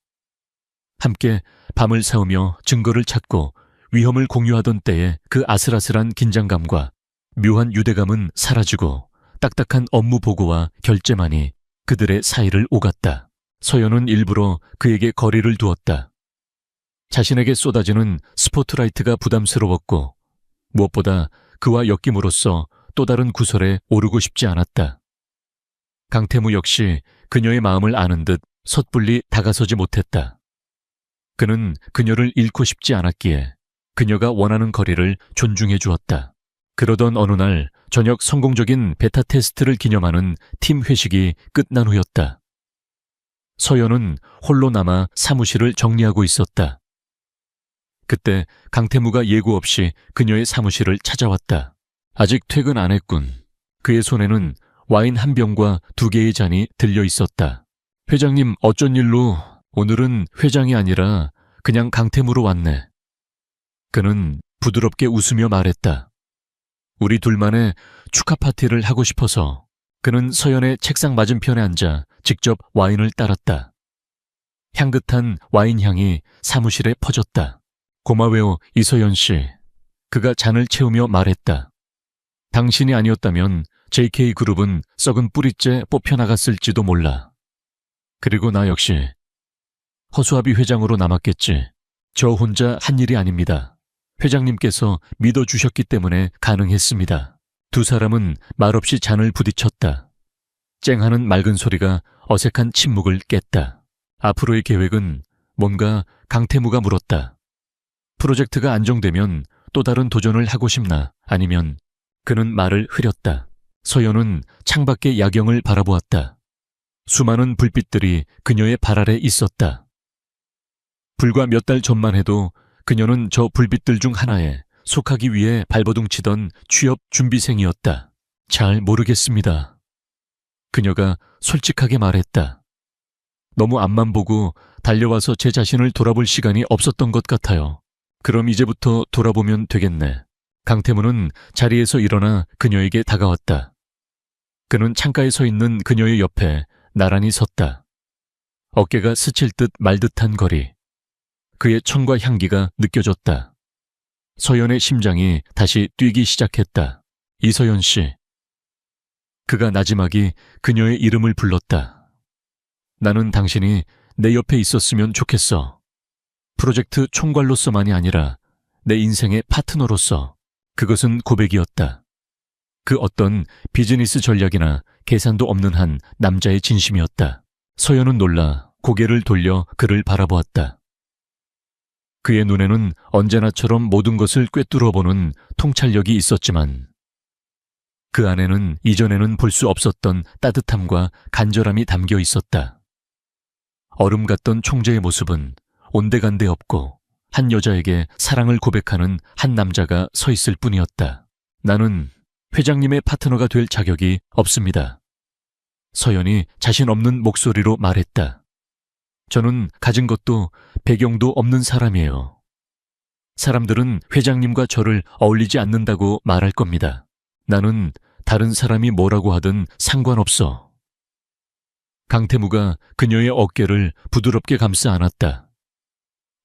함께 밤을 새우며 증거를 찾고 위험을 공유하던 때의 그 아슬아슬한 긴장감과 묘한 유대감은 사라지고 딱딱한 업무 보고와 결재만이 그들의 사이를 오갔다. 서연은 일부러 그에게 거리를 두었다. 자신에게 쏟아지는 스포트라이트가 부담스러웠고 무엇보다 그와 엮임으로써 또 다른 구설에 오르고 싶지 않았다. 강태무 역시 그녀의 마음을 아는 듯 섣불리 다가서지 못했다. 그는 그녀를 잃고 싶지 않았기에 그녀가 원하는 거리를 존중해 주었다. 그러던 어느 날 저녁 성공적인 베타 테스트를 기념하는 팀 회식이 끝난 후였다. 서연은 홀로 남아 사무실을 정리하고 있었다. 그때 강태무가 예고 없이 그녀의 사무실을 찾아왔다. 아직 퇴근 안 했군. 그의 손에는 와인 한 병과 2개의 잔이 들려 있었다. 회장님, 어쩐 일로 오늘은 회장이 아니라 그냥 강태무로 왔네. 그는 부드럽게 웃으며 말했다. 우리 둘만의 축하 파티를 하고 싶어서. 그는 서연의 책상 맞은편에 앉아 직접 와인을 따랐다. 향긋한 와인 향이 사무실에 퍼졌다. 고마워요, 이서연 씨. 그가 잔을 채우며 말했다. 당신이 아니었다면 JK그룹은 썩은 뿌리째 뽑혀나갔을지도 몰라. 그리고 나 역시 허수아비 회장으로 남았겠지. 저 혼자 한 일이 아닙니다. 회장님께서 믿어주셨기 때문에 가능했습니다. 두 사람은 말없이 잔을 부딪혔다. 쨍하는 맑은 소리가 어색한 침묵을 깼다. 앞으로의 계획은 뭔가 강태무가 물었다. 프로젝트가 안정되면 또 다른 도전을 하고 싶나 아니면 그는 말을 흐렸다. 서연은 창밖의 야경을 바라보았다. 수많은 불빛들이 그녀의 발 아래 있었다. 불과 몇 달 전만 해도 그녀는 저 불빛들 중 하나에 속하기 위해 발버둥치던 취업 준비생이었다. 잘 모르겠습니다. 그녀가 솔직하게 말했다. 너무 앞만 보고 달려와서 제 자신을 돌아볼 시간이 없었던 것 같아요. 그럼 이제부터 돌아보면 되겠네. 강태무는 자리에서 일어나 그녀에게 다가왔다. 그는 창가에 서 있는 그녀의 옆에 나란히 섰다. 어깨가 스칠 듯 말 듯한 거리. 그의 천과 향기가 느껴졌다. 서연의 심장이 다시 뛰기 시작했다. 이서연 씨. 그가 나지막이 그녀의 이름을 불렀다. 나는 당신이 내 옆에 있었으면 좋겠어. 프로젝트 총괄로서만이 아니라 내 인생의 파트너로서. 그것은 고백이었다. 그 어떤 비즈니스 전략이나 계산도 없는 한 남자의 진심이었다. 서연은 놀라 고개를 돌려 그를 바라보았다. 그의 눈에는 언제나처럼 모든 것을 꿰뚫어보는 통찰력이 있었지만 그 안에는 이전에는 볼 수 없었던 따뜻함과 간절함이 담겨 있었다. 얼음 같던 총재의 모습은 온데간데 없고 한 여자에게 사랑을 고백하는 한 남자가 서 있을 뿐이었다. 나는 회장님의 파트너가 될 자격이 없습니다. 서연이 자신 없는 목소리로 말했다. 저는 가진 것도 배경도 없는 사람이에요. 사람들은 회장님과 저를 어울리지 않는다고 말할 겁니다. 나는 다른 사람이 뭐라고 하든 상관없어. 강태무가 그녀의 어깨를 부드럽게 감싸 안았다.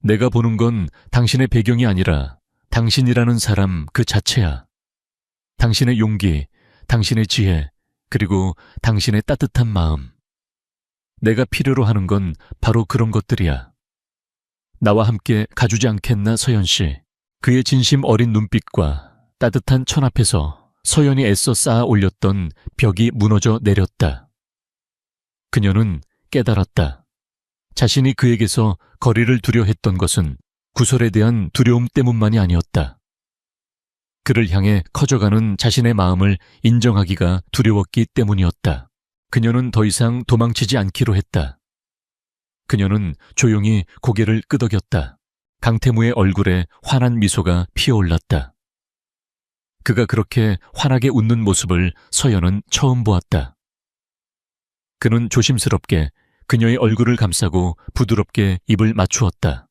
내가 보는 건 당신의 배경이 아니라 당신이라는 사람 그 자체야. 당신의 용기, 당신의 지혜, 그리고 당신의 따뜻한 마음. 내가 필요로 하는 건 바로 그런 것들이야. 나와 함께 가주지 않겠나, 서연 씨. 그의 진심 어린 눈빛과 따뜻한 천 앞에서 서연이 애써 쌓아 올렸던 벽이 무너져 내렸다. 그녀는 깨달았다. 자신이 그에게서 거리를 두려 했던 것은 구설에 대한 두려움 때문만이 아니었다. 그를 향해 커져가는 자신의 마음을 인정하기가 두려웠기 때문이었다. 그녀는 더 이상 도망치지 않기로 했다. 그녀는 조용히 고개를 끄덕였다. 강태무의 얼굴에 환한 미소가 피어올랐다. 그가 그렇게 환하게 웃는 모습을 서연은 처음 보았다. 그는 조심스럽게 그녀의 얼굴을 감싸고 부드럽게 입을 맞추었다.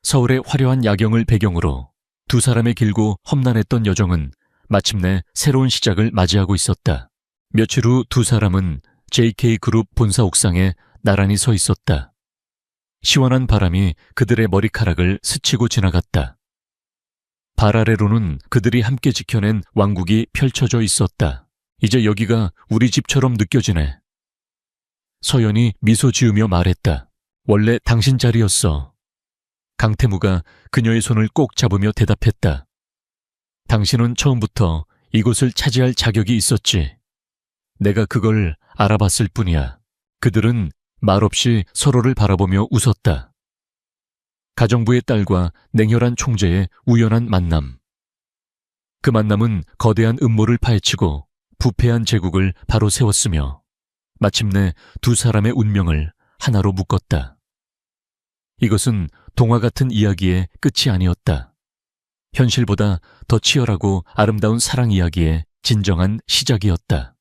서울의 화려한 야경을 배경으로 두 사람의 길고 험난했던 여정은 마침내 새로운 시작을 맞이하고 있었다. 며칠 후 두 사람은 JK그룹 본사 옥상에 나란히 서 있었다. 시원한 바람이 그들의 머리카락을 스치고 지나갔다. 발 아래로는 그들이 함께 지켜낸 왕국이 펼쳐져 있었다. 이제 여기가 우리 집처럼 느껴지네. 서연이 미소 지으며 말했다. 원래 당신 자리였어. 강태무가 그녀의 손을 꼭 잡으며 대답했다. 당신은 처음부터 이곳을 차지할 자격이 있었지. 내가 그걸 알아봤을 뿐이야. 그들은 말없이 서로를 바라보며 웃었다. 가정부의 딸과 냉혈한 총재의 우연한 만남. 그 만남은 거대한 음모를 파헤치고 부패한 제국을 바로 세웠으며 마침내 두 사람의 운명을 하나로 묶었다. 이것은 동화 같은 이야기의 끝이 아니었다. 현실보다 더 치열하고 아름다운 사랑 이야기의 진정한 시작이었다.